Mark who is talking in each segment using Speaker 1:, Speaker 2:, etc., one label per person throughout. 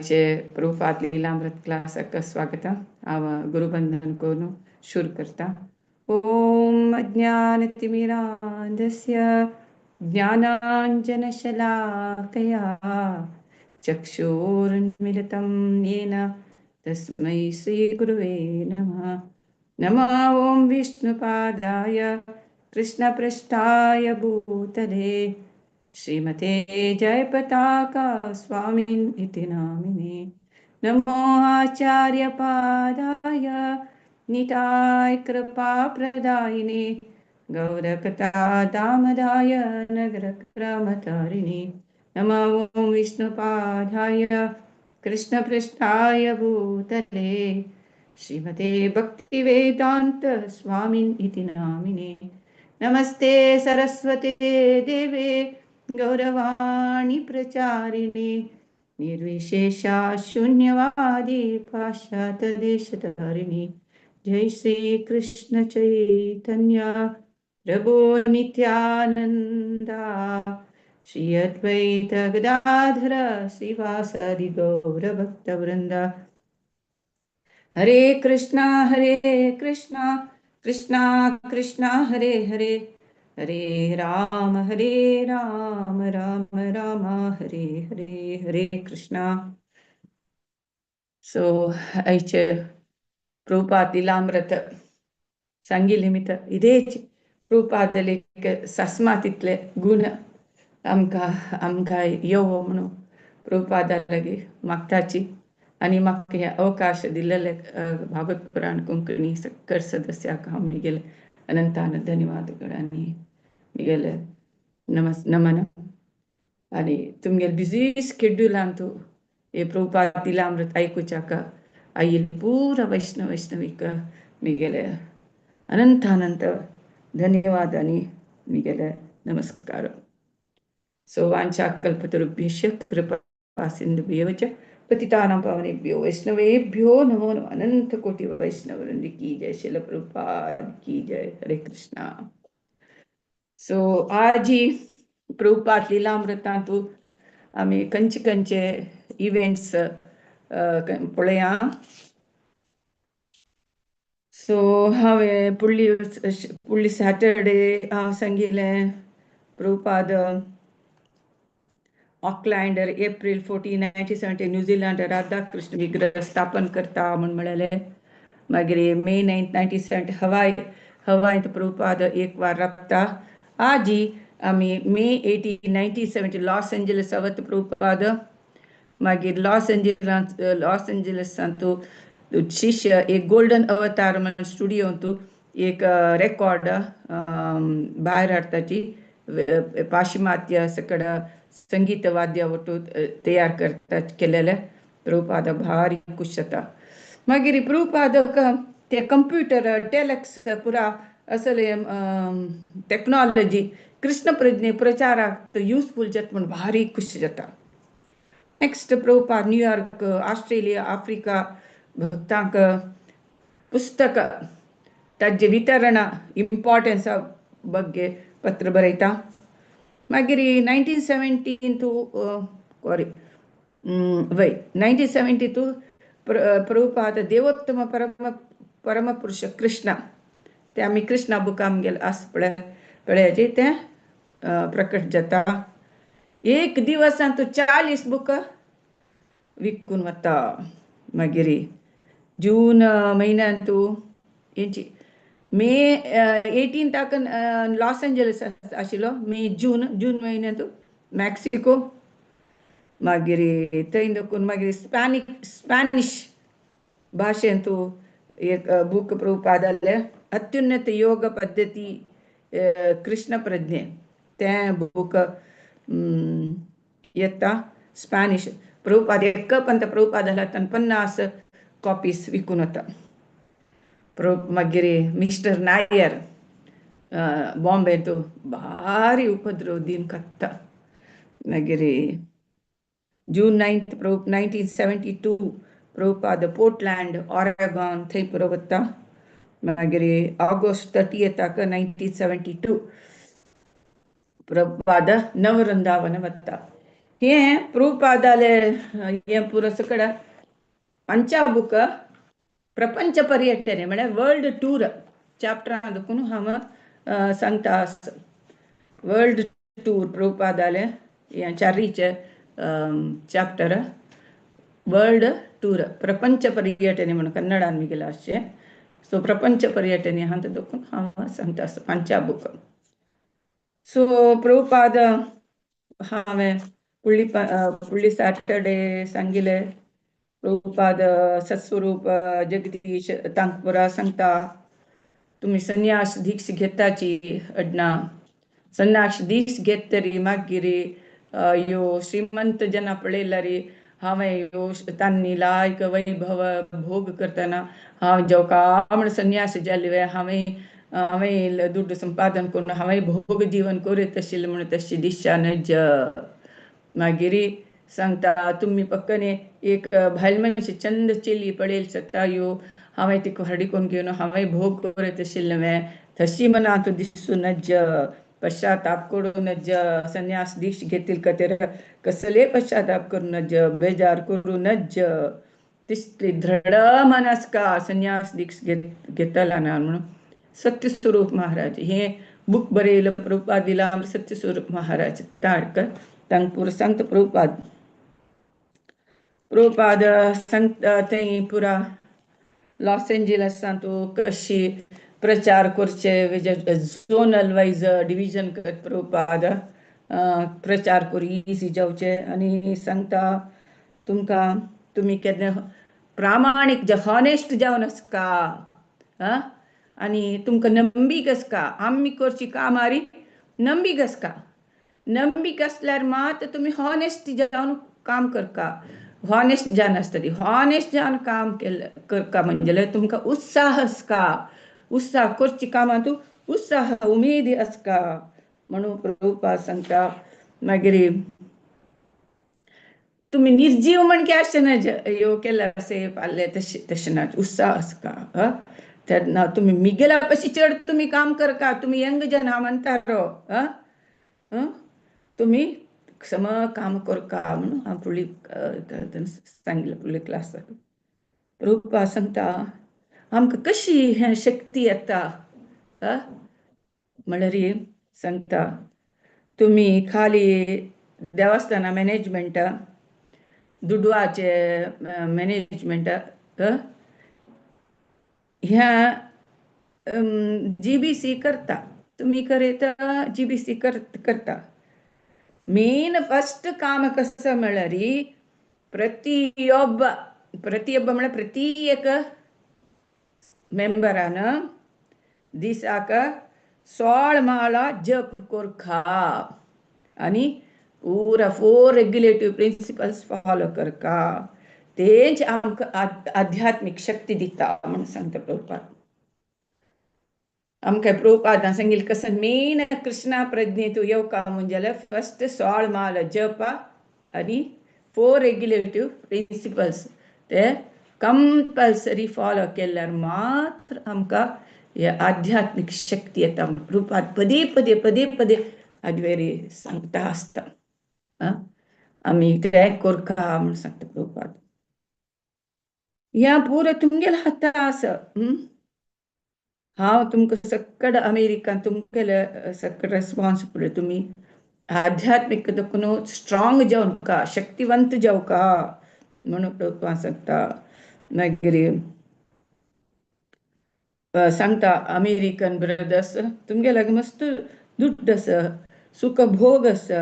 Speaker 1: प्रभुपाद लीलामृत क्लासक स्वागत गुरुबंधन को शुरू करता। ओम अज्ञानतिमिरान्धस्य ज्ञानाञ्जनशलाकया चक्षुरुन्मिलितं येन तस्मै श्रीगुरुवे नमः। नमः ओं विष्णुपादाय कृष्णपृष्ठाय भूतले श्रीमते जयपताका स्वामिन् इति नामिने। नमो आचार्यपादाय निताय कृपाप्रदायिने गौरकथा दामदाय नगरक्रमतारिणे। नमो ओं विष्णुपादाय कृष्णपृष्ठाय भूतले श्रीमते भक्तिवेदान्त स्वामिन् इति नामिने। नमस्ते सरस्वते देवे गौरवाणी प्रचारिणे निर्विशेषा शून्यवादी पाश्चात्यदेशधारिणे। जय श्री कृष्ण चैतन्य प्रभु नित्यानंदा श्री अद्वैत गदाधर श्रीवासादि गौर भक्त वृंदा। हरे कृष्णा कृष्णा कृष्णा हरे हरे हरे राम राम राम हरे हरे हरे कृष्णा. सो आयचे प्रभुपाद लीलामृत संगीलिमित इदेच प्रभुपादले सस्मातितले गुण आमका येवो म्हणून प्रभुपादालागी मागताची आणि म्हाका हे अवकाश दिलेले भागवत पुराण कोंकणी सक्कर सदस्याक हांव म्हगेले अनंतान धन्यवादगळांनी म्हगेले नमन. आणि तुमगेले बिझी स्केड्यूलान तू हे प्रभुपाद लीलामृत आयकुच्याक आयिल पूरा वैष्णवीक म्हगेले अनंत धन्यवाद आणि म्हगेले नमस्कार. सो वाञ्छाकल्पतरुभ्यश्च कृपा सिन्धुभ्यो च पतितानां पावनेभ्यो वैष्णवेभ्यो नमो नमः. अनंत कोटि वैष्णववृंद की जय. शिल प्रभुपाद की जय. हरे कृष्णा. सो आज ही प्रभुपाद लीलामृतांतू आम्ही कंचे इव्हेंट्स पळया. सो हांवें फुडली सॅटरडे हांव सांगिल्लें Prabhupada Auckland April 14, 1970 New Zealand Radhakrishna विग्रह स्थापन करता म्हूण म्हळेलें. मागीर मे 9, 1970 हवाईंत प्रभुपाद एक वार राबता. आज आमी मे 18, 1970 लॉस एंजलस वत प्रभुपाद. मागीर लॉस एंजलसांत शिष्य एक गोल्डन अवतार म्हणून स्टुडियोंत एक रेकॉर्ड भायर हाडटाची पाश्चिमात्य सकड संगीत वाद्य ಒಟ್ಟು तयार केलेले. प्रभुपाद भारी खुश जाता. मागीर प्रभुपादक ते कंप्यूटर टेलेक्स पुरा असले टेक्नॉलॉजी कृष्ण प्रज्ञे प्रचाराक युजफुल जाता म्हूण भारी खुश जाता. Next Prabhupada New York Australia Africa भक्तांक पुस्तक ताजे वितरण इंपॉर्टन्स ಬಗ್ಗೆ पत्र बरयता. मागीर 1972 प्रभुपाद देवोत्तम परमपुरुष कृष्ण ते आमी कृष्णा बुक आमगेले आस पळयाचे ते प्रकट जाता. एक दिवसांत 40 बुक विकून वता. मागीर जून म्हयन्यांत हेंची मे 18 लॉस एंजलस आशिल्लो. जून म्हयन्यांत मॅक्सिको. मागीर थंय देखून मागीर स्पॅनिश भाशेंत एक बूक प्रभुपादाले अत्युन्नत योग पद्धती कृष्ण प्रज्ञे तें बूक येता स्पॅनिश. प्रभुपाद पंत प्रभुपादाला 50 कॉपीज विकून वता. मागीर मिस्टर नायर बॉम्बेंत भारी उपद्रव दिन काडटा. मागीर जून 9, 1972 प्रभुपाद पोर्टलँड ऑरेगॉन थंय पुरो वता. मागीर ऑगस्ट 30 1972 प्रभुपाद नववृंदावन वता. हे प्रभुपादाले हे पुरो सकड पंचा बुक प्रपंच पर्यटने म्हळ्यार वर्ल्ड टूर चॅप्टर देखून हांव सांगता वर्ल्ड टूर प्रभुपादाले चारीचे चॅप्टर वर्ल्ड टूर प्रपंच पर्यटने म्हणून कन्नडान मिगेला अशें सो प्रपंच पर्यटने हांत देखून हांव सांगता पंचा बुक सो प्रभुपाद हांवें फुडली सॅटर्डे सांगिल्ले प्रभुपाद सत्स्वरूप जगदीश तांकपुरा सांगता तुम्ही संन्यास दीक्ष घेताची अडना संन्यास दीक्ष घेतरी मागीर यो श्रीमंत जना पळयल्यारी हांवें ह्यो तांणी लायक वैभव भोग करतना हांव जेवका म्हण संन्यास जाल्ले हांवें दुड्ड संपादन करून हांवें भोग जीवन करीत आशिल्लें म्हण तशी दिशा नज मागीर सांगता तुम्ही पक्कने एक भायल मनशी चंद चेली पळयल सकता यो हांवें तिका हडिकोन घेवन हांवें भोग करीत आशिल्लें तशी मनांत दिसूं नज पश्चाताप करून नज संन्यास दीक्ष घेतील खातीर कसले पश्चाताप करून नज बेजार करून नज तिसरी दृढ मनस्का संन्यास दीक्ष घेतला ना म्हणून सत्यस्वरूप महाराज हे बुक बरयलं प्रभुपाद दिला सत्यस्वरूप महाराज ताळकर तांकपूर सांगता प्रभुपाद सांगता थंय पुरा लॉस एंजलसां तूं कशी प्रचार करचे झोनल वायज डिविजन करत प्रभुपाद प्रचार करूं इजी जावचे आनी सांगता तुमकां तुमी केन्ना प्रामाणीक हॉनेस्ट जावन आसका आनी तुमकां नंबीक आसका आमी करची कामारी नंबीक आसका नंबीक आसल्यार मात तुमी हॉनेस्ट जावन काम करका हॉनेस्ट जावन आसतली हॉनेस्ट जावन काम करका म्हणजे तुमकां उत्साह आसका उत्साह करची कामां तूं उत्साह उमेद आसका म्हणून प्रभुपाद सांगता मागीर तुम्ही निर्जीव म्हण की आसना ह्यो केल्यार असे पाल्ले तशें ना उत्साह आसका तेन्ना तुम्ही मिगेला कशी चड तुम्ही काम करका तुम्ही यंग जन हांव म्हणटा रो तुम्ही सम काम करका म्हणून हांव फुडली सांगिल्लें फुडले क्लासाक प्रभुपाद सांगता आमकां कशी हें शक्ती येता म्हळ्यार सांगता तुम्ही खाली देवस्थाना मॅनेजमेंट दुडवाचे मॅनेजमेंट ह्या GBC करता तुम्ही करता GBC करता मेन फस्ट काम कसं म्हळ्यार प्रतियೊಬ್ಬ म्हळ्यार प्रति एक मेंबरान दिसाक 16 माळा जप करखा आनी पूरा 4 रेग्युलेटिव्ह प्रिंसिपल्स फॉलो करका तेच आमकां आध्यात्मिक शक्ती दिता म्हणून सांगता प्रभुपाद आमकां प्रभुपादान सांगिल्लें कसं मेन कृष्णा प्रज्ञेतूं येवका म्हणजे फस्ट 16 माळ जप आनी 4 रेग्युलेटिव्ह प्रिंसिपल्स ते कंपल्सरी फॉलो केल्यार मात्र आमकां हे आध्यात्मिक शक्ती येता प्रभुपाद पदे पदे पदे पदे आदवेरी सांगता आसता आमी ते करका म्हूण सांगता प्रभुपाद ह्या पुरो तुमगेल्या हातांत आसा हांव तुमकां सकड अमेरिकान तुमगेले सकड रेस्पॉन्सिबल तुमी आध्यात्मिक देखून स्ट्रॉंग जावका शक्तिवंत जावका म्हणून प्रभुपाद सांगता मागीर सांगता अमेरिकन ब्रदर्स तुमगे लागीं मस्त दुड्ड आसा सुख भोग आसा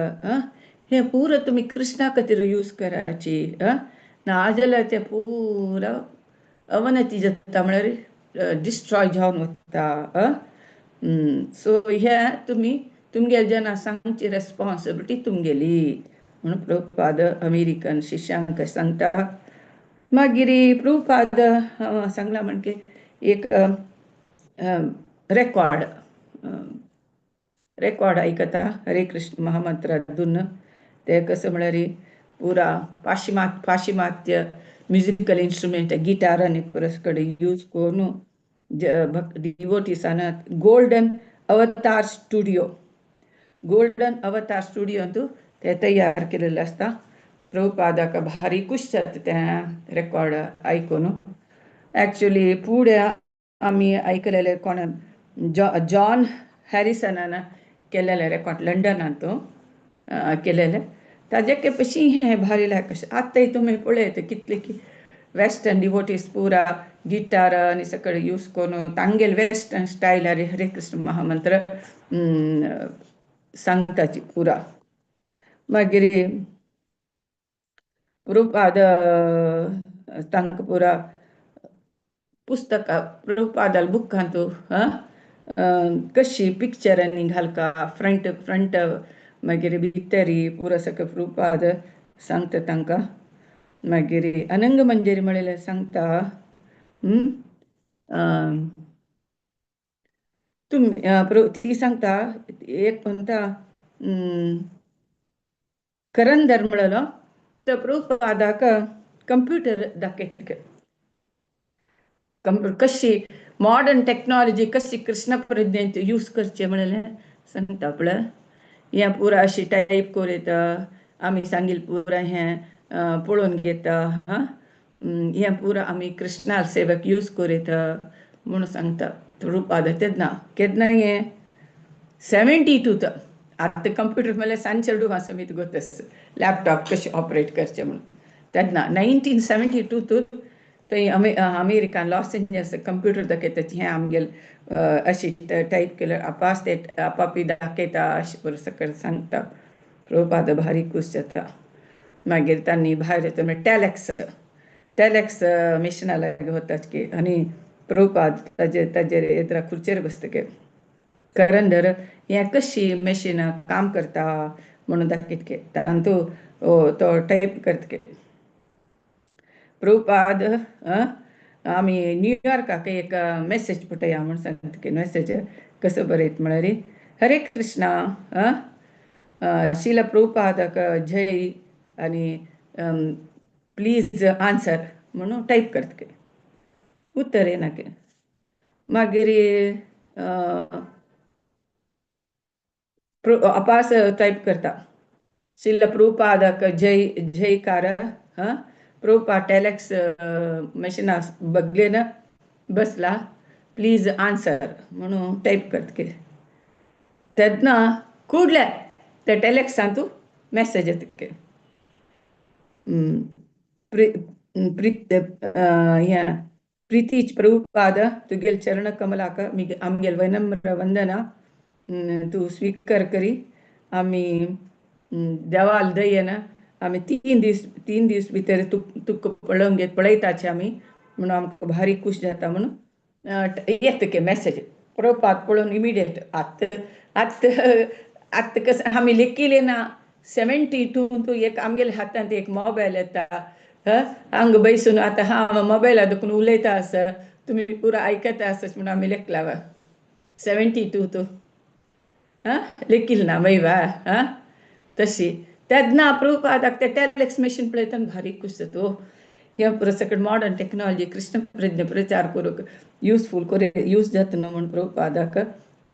Speaker 1: हे पुरो तुमी कृष्णा खातीर यूज कराची नाजाल्यार ते पुरो अवनती जाता म्हळ्यार डिस्ट्रॉय जावन वता सो हे तुमी तुमगे जना सांगची रेस्पॉन्सिबिलिटी तुमगेली म्हणून प्रभुपाद अमेरिकन शिश्यांक सांगता मागीर प्रभुपाद सांगला म्हणजे एक रेकॉर्ड आयकता हरे कृष्ण महामंत्रातून ते कसं म्हळ्यार पुरा पाश्चिमात्य म्युजिकल इंस्ट्रुमेंट गिटार आनी परस कडेन यूज करून डिवोटीसांना गोल्डन अवतार स्टुडियो तूं ते तयार केलेले असता. प्रभुपादाक भारी खुश जाता तें रेकॉर्ड ऐकून. ॲक्च्युली पुढे आम्ही ऐकलेले कोण जॉन हॅरिसनान केलेले रेकॉर्ड लंडनात केलेले. ताजे पशी हें भारी लायक अशें. आतां तुमी पळयत कितले की वेस्टर्न डिवोटीज पुरा गिटार आनी सकयल यूज करून तांगेल वेस्टर्न स्टायलार हरे कृष्ण महामंत्र सांगताची पुरा. मागीर प्रभुपाद तांकां पुरा पुस्तकां प्रभुपादाल बुकांतू कशी पिक्चरांनी घालका फ्रंट मागीर भितरी पुरो सकयल प्रभुपाद सांगता तांकां. मागीर अनंग मंजरी म्हणलें सांगता ती सांगता एक म्हणटा करंदर म्हणलो तर प्रभुपादाक कंप्युटर दाखयता. कशी मॉडर्न टेक्नॉलॉजी कशी कृष्ण प्रज्ञेंत यूज करचे म्हणलें सांगता पळय. हें पुरा अशी टायप करीत आमी सांगिल्लें पुरा हें पळोवन घेता. हें पुरा आमी कृष्णा सेवेक यूज करीत म्हणून सांगता प्रभुपाद. केन्ना हें 72 आतां कंप्युटर म्हणल्यार सांजचेडू समीत गोतस लॅपटॉप कशें ऑपरेट करचें म्हणून. तेन्ना 1972 थंय अमेरिकान लॉस एंजल्स कंप्युटर दाखयता. हें आमगेल अशी टायप केल्यार आपास ते आपापी दाखयता अशें करून सकयल सांगता. प्रभुपाद भारी खूश जाता. मागीर तांणी भायर येता टॅलेक्स मिशना लागीं वताच आनी प्रभुपाद ताजेर येद्रा खुर्चेर बसतके करंदर हें कशी मशीन काम करता म्हणून दाखयतके. तांतू तो टायप करतके. प्रभुपाद आमी न्यूयॉर्काक एक मेसेज पठया म्हणून सांगतके. मेसेज कसं बरयत म्हळ्यार हरे कृष्णा शिला प्रभुपादाक जय आनी प्लीज आन्सर म्हणून टायप करतके. उत्तर येनाके. मागीर अपास टायप करता शिला प्रभुपादाक जयकार. प्रभुपाद टॅलेक्स मशीना बगलेन बसला प्लीज आन्सर म्हणून टायप करतके. तेन्ना कुडले ते टॅलेक्सांतू मेसेज येतके. प्रितीच प्रभुपाद तुगेल चरण कमलाक आमगेल विनम्र वंदना तू स्वीकार करी. आमी देवाल दयेन आमी 3 दीस भितर तुका पळयताचे आमी म्हणून आमकां भारी खूश जाता म्हणून येतके मेसेज. प्रभुपाद पळोवन इमिडिएट आत्तां कसं आमी लेखिल्लें ना. 72 एक आमगेल्या हातांत एक मोबायल येता. हांग बैसून आतां हांव मोबायला दुखून उलयता आसा तुमी पुरो आयकता आसा म्हणून आमी लेखला 72 लेखिल्लें ना वयवा तशी. तेन्ना प्रभुपादाक ते टॅलेक्स मशीन पळयतना भारी खूश जाता. हें पुरो सकयल मॉडर्न टेक्नॉलॉजी कृष्ण प्रज्ञ प्रचार करूंक यूजफूल करूं यूज जाता न्हू म्हणून प्रभुपादाक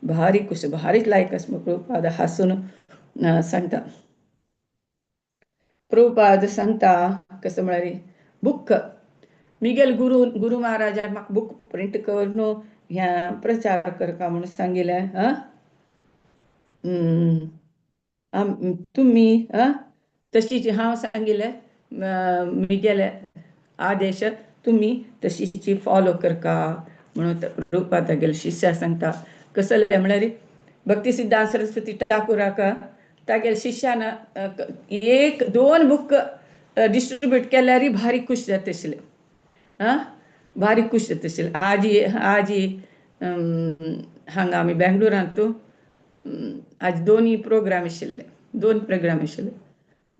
Speaker 1: भारी खूश भारीच लायक आसा म्हणून प्रभुपाद हांसून सांगता. प्रभुपाद सांगता कसं म्हळ्यार बुक मिगेल गुरू महाराजान म्हाका बूक प्रिंट कर न्हू ह्या प्रचार करता म्हणून सांगिल्लें. तुमी तशीच हांव सांगिल्लें मिगेले आदेश तुमी तशीची फॉलो करका म्हणून प्रभुपाद तागेले शिश्या सांगता. कसले म्हळ्यार भक्ती सिद्धांत सरस्वती ठाकुराक तागेले शिश्यान 1-2 बूक डिस्ट्रीब्यूट केल्यार भारी खूश जाता आशिल्ले. भारी खूश जाता आशिल्ले. आजी हांगा आमी बेंगलोरांतू आज 2 प्रोग्राम आशिल्ले. 2 प्रोग्राम आशिल्ले.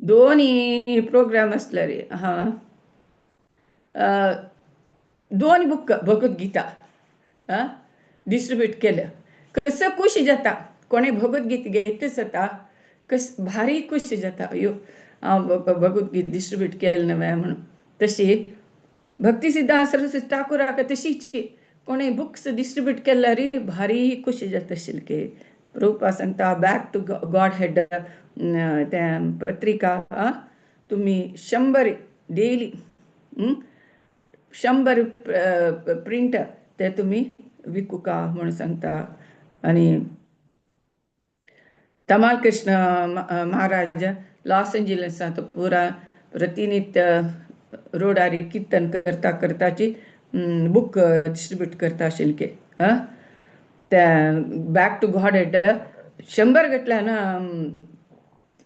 Speaker 1: 2 प्रोग्राम आसल्यार 2 बूक भगवद्गीता डिस्ट्रीब्यूट केले. कसं खूश जाता कोणें भगवद्गीता घेतच जाता कस भारी खूश जाता. अयो हांव भगवद्गीता डिस्ट्रीब्यूट केलें नवें म्हणून. तशी भक्ती सिद्धांत सरस्वती ठाकुराक तशीच कोणें बुक्स डिस्ट्रीब्यूट केल्यार भारी खूश जाता आशिल्ले. प्रभुपाद सांगता बॅक टू गॉड हेड त्या पत्रिका तुम्ही 100 डेली 100 प्रिंट ते तुम्ही विकू का म्हणून सांगता. आणि तमाल कृष्ण महाराज लॉस एंजिल्सांत पुरा प्रतिनित्य रोडारी कीर्तन करता करताची बुक डिस्ट्रीब्यूट करता आशिल्ले. त्या बॅक टू गॉड हेड 100 गटल्यान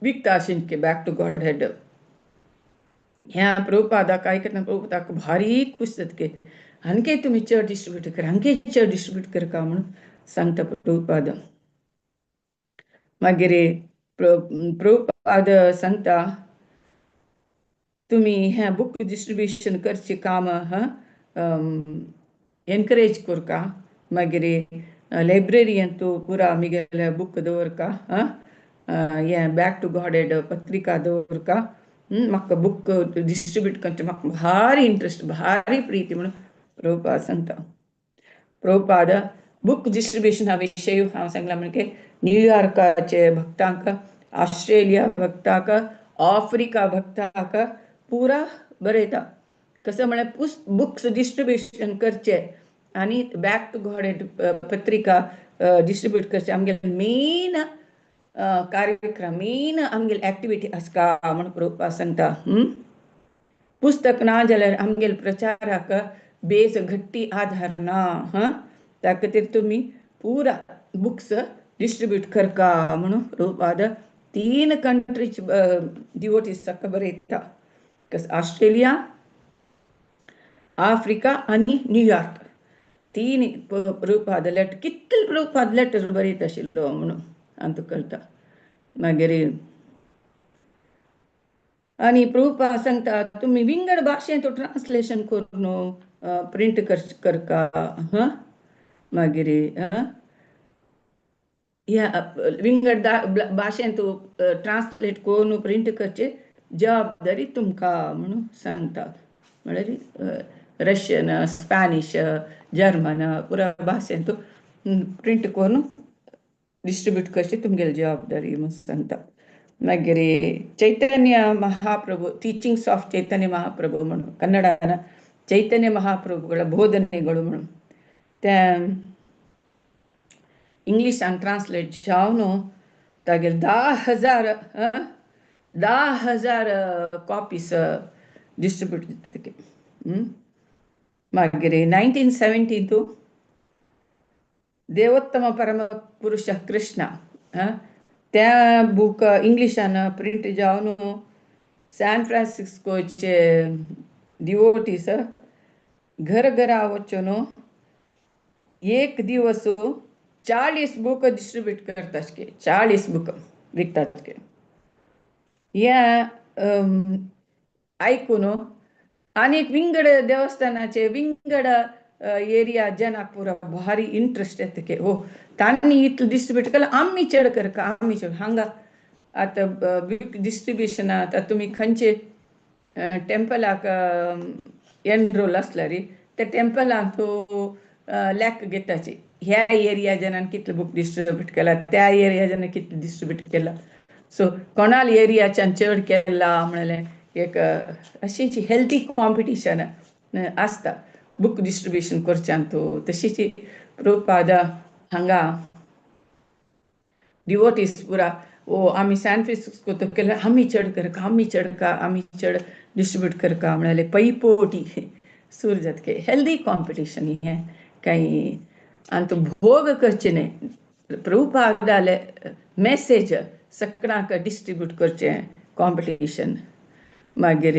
Speaker 1: विकता आशिल्ले बॅक टू गॉड हेड. ह्या प्रभुपादाक आयकतना प्रभुपादाक भारी खुश जातके. हांगे तुम्ही चड डिस्ट्रीब्यूट करा, हांगे चड डिस्ट्रीब्यूट करका म्हणून सांगता प्रभुपाद. मागीर प्रभुपाद सांगता तुम्ही ह्या बुक डिस्ट्रीब्यूशन करचे काम एनकरेज करका. मागीर लायब्ररीयन तू पुरा आमगेले बुक दवरका. हे बॅक टू गॉड हेड पत्रिका दवरका. म्हाका बुक डिस्ट्रीब्यूट करचे म्हाका भारी इंट्रस्ट, भारी प्रीती म्हणून प्रभुपाद सांगता. प्रभुपाद बुक डिस्ट्रीब्यूशन हा विशय हांव सांगला म्हणजे न्यूयॉर्काचे भक्तांक, ऑस्ट्रेलिया भक्तांक, आफ्रिका भक्तांक पुरा बरयता. कसं म्हळ्यार बुक्स डिस्ट्रीब्यूशन करचे आणि बॅक टू गॉड हेड पत्रिका डिस्ट्रीब्यूट करचे आमगे मेन कार्यक्रम, मेन आमगेली एक्टिविटी आसका म्हणून प्रभुपाद सांगता. पुस्तक ना जाल्यार आमगेल प्रचाराक बेस घट्टी आधार ना. त्या खातीर तुम्ही पुरा बुक्स डिस्ट्रीब्यूट करका म्हणून प्रभुपाद 3 कंट्रीज डिवोटीसाक बरयता. ऑस्ट्रेलिया, आफ्रिका आणि न्यूयॉर्क 3 प्रभुपाद लेटर, कितले प्रभुपाद लेटर बरयत आशिल्लो म्हणून अंत कळटा. मागीर आणि प्रभुपाद सांगता तुम्ही विंगड भाशेंत ट्रान्सलेशन करून प्रिंट करका. मागीर ह्या विंगड भाशेंत ट्रान्सलेट करून प्रिंट करचे जबाबदारी तुमका म्हणून सांगता. म्हळ्यार रशियन, स्पॅनिश, जर्मन पुरा भाशेंत प्रिंट करून डिस्ट्रीब्यूट करची तुमगेली जबाबदारी म्हणून सांगता. मागीर चैतन्य महाप्रभु ಟೀಚಿಂಗ್ಸ್ ಆಫ್ ಚೈತನ್ಯ ಮಹಾಪ್ರಭು म्हणून ಕನ್ನಡನ ಚೈತನ್ಯ ಮಹಾಪ್ರಭುಗಳ ಬೋಧನೆಗಳು म्हणून त्या इंग्लिशान ट्रान्सलेट जावन तागेले 10,000 कॉपीज डिस्ट्रीब्यूट जातके. मागीर 1970 देवोत्तम परम पुरुष कृष्ण त्या बुक इंग्लिशान प्रिंट जावन सॅन फ्रान्सिस्कोचे डिवोटीस घरा वचून एक दिवस 40 बुक डिस्ट्रीब्यूट करतात के, 40 बुक विकतात के. या ऐकून अनेक विंगड देवस्थानाचे विंगड एरिया जनाक पुरा भारी इंट्रस्ट येते के. हो तांणी इतलें डिस्ट्रीब्यूट केलां, आमी चड करका, आमी चड. हांगा आतां डिस्ट्रीब्यूशन आतां तुमी खंयचे टेंपलाक एनरोल आसल्यार त्या टेंपलांत लेख घेताची ह्या एरिया जनान कितले बुक डिस्ट्रीब्यूट केला, त्या एरिया जनान कितले डिस्ट्रीब्यूट केला. सो कोणाल एरियाच्यान चड केला म्हणलें एक अशीच हेल्थी कॉम्पिटिशन आसता बुक डिस्ट्रीब्यूशन करच्यान. तशीच प्रभुपाद हांगा डिवोटीस पुरा आमी सॅन फ्रान्सिस्को केलें, आमी चड करका, आमी चडका, आमी चड डिस्ट्रीब्यूट करका म्हणलें पैपोटी सुरू जातके. हेल्दी कॉम्पिटिशन हें काही आनी भोग करचे न्ही. प्रभुपादाले मेसेज सगळ्यांक डिस्ट्रीब्यूट करचें कॉम्पिटिशन. मागीर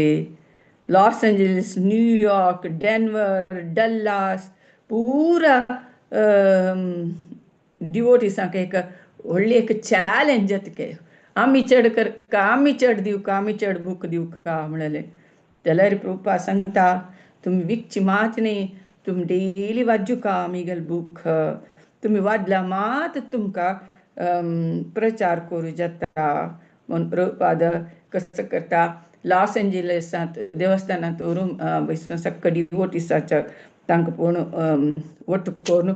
Speaker 1: लॉस एंजलिस, न्यूयॉर्क, डेन्वर, डल्लास पुरा डिवोटीसांक एक व्हडली एक चॅलेंज जातके. आमी चड करका, आमी चड दिवका, आमी चड बूक दिवका म्हणलें. जाल्यार प्रभुपाद सांगता तुमी विकची मात न्ही, तुमी डेली वाजूका आमगेले बूक. तुमी वाजला मात तुमकां प्रचार करूं जाता म्हणून प्रभुपाद कसं करता. लॉस एंजलिसांत देवस्थानांत व्हरून बसून सक्क डिवोटीसाच्या तांकां पळोवन वट्ट करून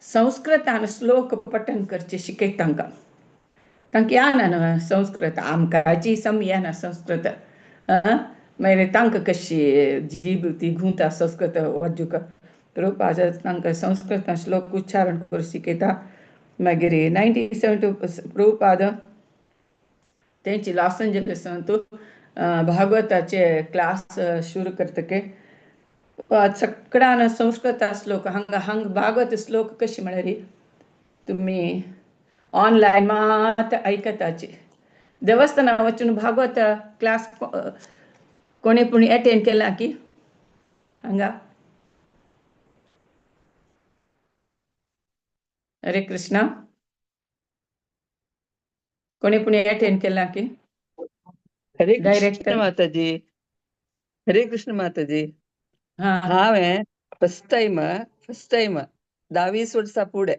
Speaker 1: संस्कृतान श्लोक पठण करचे शिकयता तांकां. तांकां येना संस्कृत आमकांची सम येना संस्कृत मागीर तांकां कशी जीब ती घुंवता संस्कृत वाजूक प्रभुपाद तांकां संस्कृतान श्लोक उच्चारण करून शिकयता मागीर 1972 प्रभुपाद तेंची लॉस एंजलिसान भागवताचे क्लास सुरू करतके सगळ्यान संस्कृत श्लोक हांगा भागवत श्लोक कशी म्हळ्यार तुम्ही ऑनलायन मात आयकताची देवस्थाना वचून भागवत क्लास कोणी पूण एटेंड केला की हांगा हरे कृष्णा कोणी पूण एटेंड केला की
Speaker 2: हरे कृष्ण
Speaker 1: डायरेक्टर
Speaker 2: माताजी हरे कृष्ण माताजी
Speaker 1: हा
Speaker 2: हांवें फर्स्ट टायम 20 वर्सां फुडें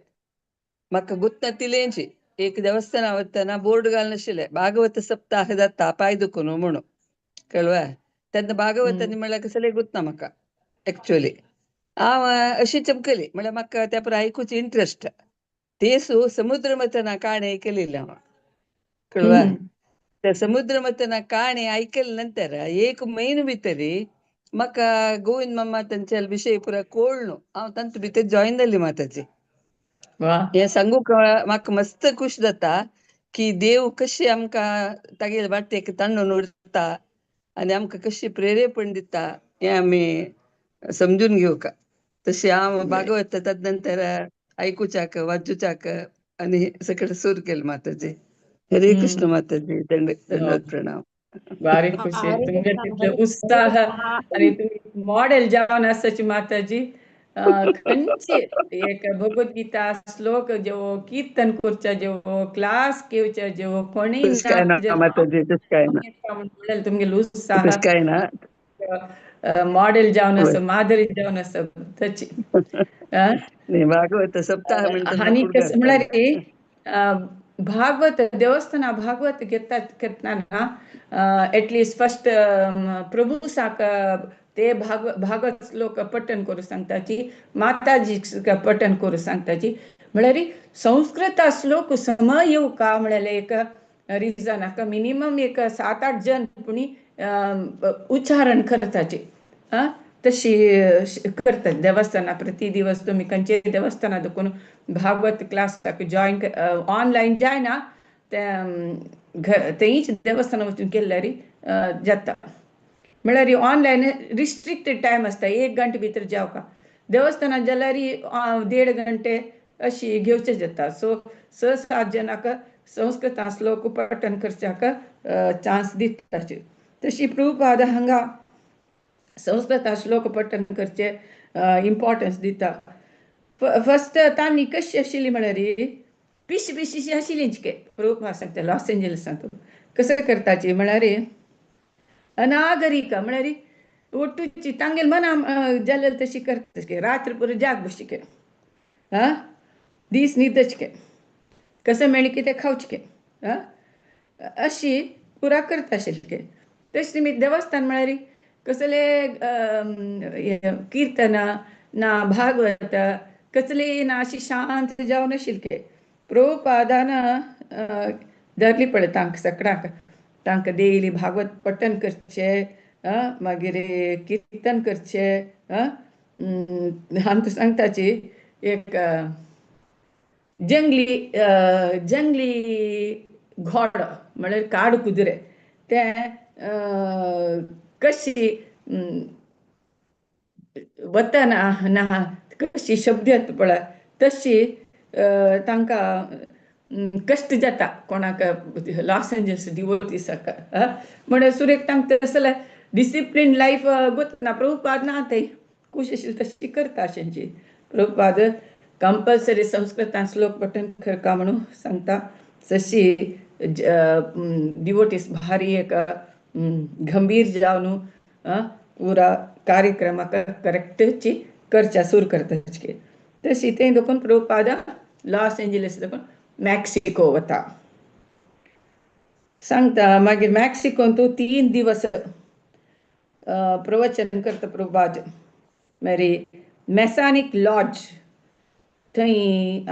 Speaker 2: म्हाका गुत्ततिलेंची एक देवस्थाना वतना बोर्ड घालनाशिल्लें भागवत सप्ताह जाता पांय दुखून म्हणून कळ्ळें तेन्ना भागवतांनी म्हणल्यार कसलें गुत्तना म्हाका एक्चुअली हांव अशी चमकली म्हणल्यार म्हाका त्या पर आयकूच इंट्रस्ट तेसू समुद्र मथना काणी आयकलेली हांव कळ्ळें त्या समुद्र मथना काणी आयकले नंतर एक म्हयनो भितर म्हाका गोविंद मामा तांचे विशय पुरा कळ्ळो हांव तांचे भितर जॉयन जाली माताजी हे सांगूक म्हाका मस्त खूश जाता की देव कशी आमकां तागेले वाटेक ताणून उरता आनी आमकां कशी प्रेरेपण दिता हें आमी समजून घेवक तशें हांव भागवत ताजे नंतर आयकुच्याक वाचूच्याक आनी सगळें सुरू केलें माताजी हरे कृष्ण माताजी दंडवत प्रणाम
Speaker 1: भारी खुशी तुमगे तितलो उत्साह आणि तुम्ही मॉडेल जावन आसाची माताजी खंयची एक भगवद्गीता श्लोक जेवो कीर्तन करचे जेवो क्लास घेवचे जेवो कोणी
Speaker 2: तशें काय ना माताजी तशें काय ना
Speaker 1: तुमगे उत्साह
Speaker 2: तशें काय ना
Speaker 1: मॉडेल जावन आसा मादरी जावन आसा ताची
Speaker 2: न्ही भागवत सप्ताह म्हणटा
Speaker 1: आनी
Speaker 2: कुडका
Speaker 1: कसं म्हळ्यार भागवत देवस्थाना भागवत घेतना एटलिस्ट फर्स्ट प्रभू साक ते भागवत श्लोक पठण करून सांगताची माताजी पठण करून सांगताची म्हळ्यार संस्कृत श्लोक सम येऊ का म्हळ्यार एक रिजन हाका मिनिमम एक 7-8 जन पुणी उच्चारण करताची तशी करतात देवस्थाना प्रति दिवस तुम्ही खंयचे देवस्थाना देखून भागवत क्लास जॉईन ऑनलायन जायना तेंच देवस्थाना वचून केल्यार जाता म्हळ्यार ऑनलायन रिस्ट्रिक्टेड टायम आसता 1 घंटे भितर जावका देवस्थानात जाल्यार 1.5 घंटे अशी घेवचे जाता सो 6-7 जनाक संस्कृत श्लोक पठण करच्याक चान्स दिताचे तशी प्रभुपाद हांगा संस्कृत श्लोक पठण करचे इम्पॉर्टन्स दिता फर्स्ट तांणी कशी आशिल्ली म्हळ्यार पिशी आशिल्ली प्रभुपाद सांगता लॉस एंजल्सांत कसं करताची म्हळ्यार अनागरिका म्हळ्यार ओटूची तांगेल मना जाल्यार तशी करता रात्र पुरो जाग बसचे दीस न्हिदचे कसं मेळ्ळें की ते खावचे अशी पुरा करता आशिल्ले तशें मी देवस्थान म्हळ्यार कसले कीर्तना ना भागवत कसले ना अशी शांत जावन आशिल्ले प्रभुपादान धरली पळय तांकां सगळ्यांक तांकां डेली भागवत पठण करचे मागीर कीर्तन करचे आमकां सांगताची एक जंगली घोडो म्हळ्यार काड कुदिरे ते कशी वतना ना कशी शब्द येता पळय तशी तांकां कश्ट जाता कोणाक लॉस एंजल्स डिवोटीसाक म्हण सुरेख तांकां तसले डिसिप्लीन लायफ गुतना प्रभुपाद ना थंय खूश आशिल्ली तशी करता अशेंची प्रभुपाद कंपल्सरी संस्कृतान श्लोक पठण करता म्हणून सांगता तशी डिवोटीस भारी एक गंभीर जावन पुरा कार्यक्रमाक करेक्टची करच्या सुरू करताची तशी तें देखून प्रभुपाद लॉस एंजलिस देखून मॅक्सिको वता सांगता मागीर मॅक्सिकोन तूं 3 दिवस प्रवचन करता प्रभुपाद मागीर मेसानीक लॉज थंय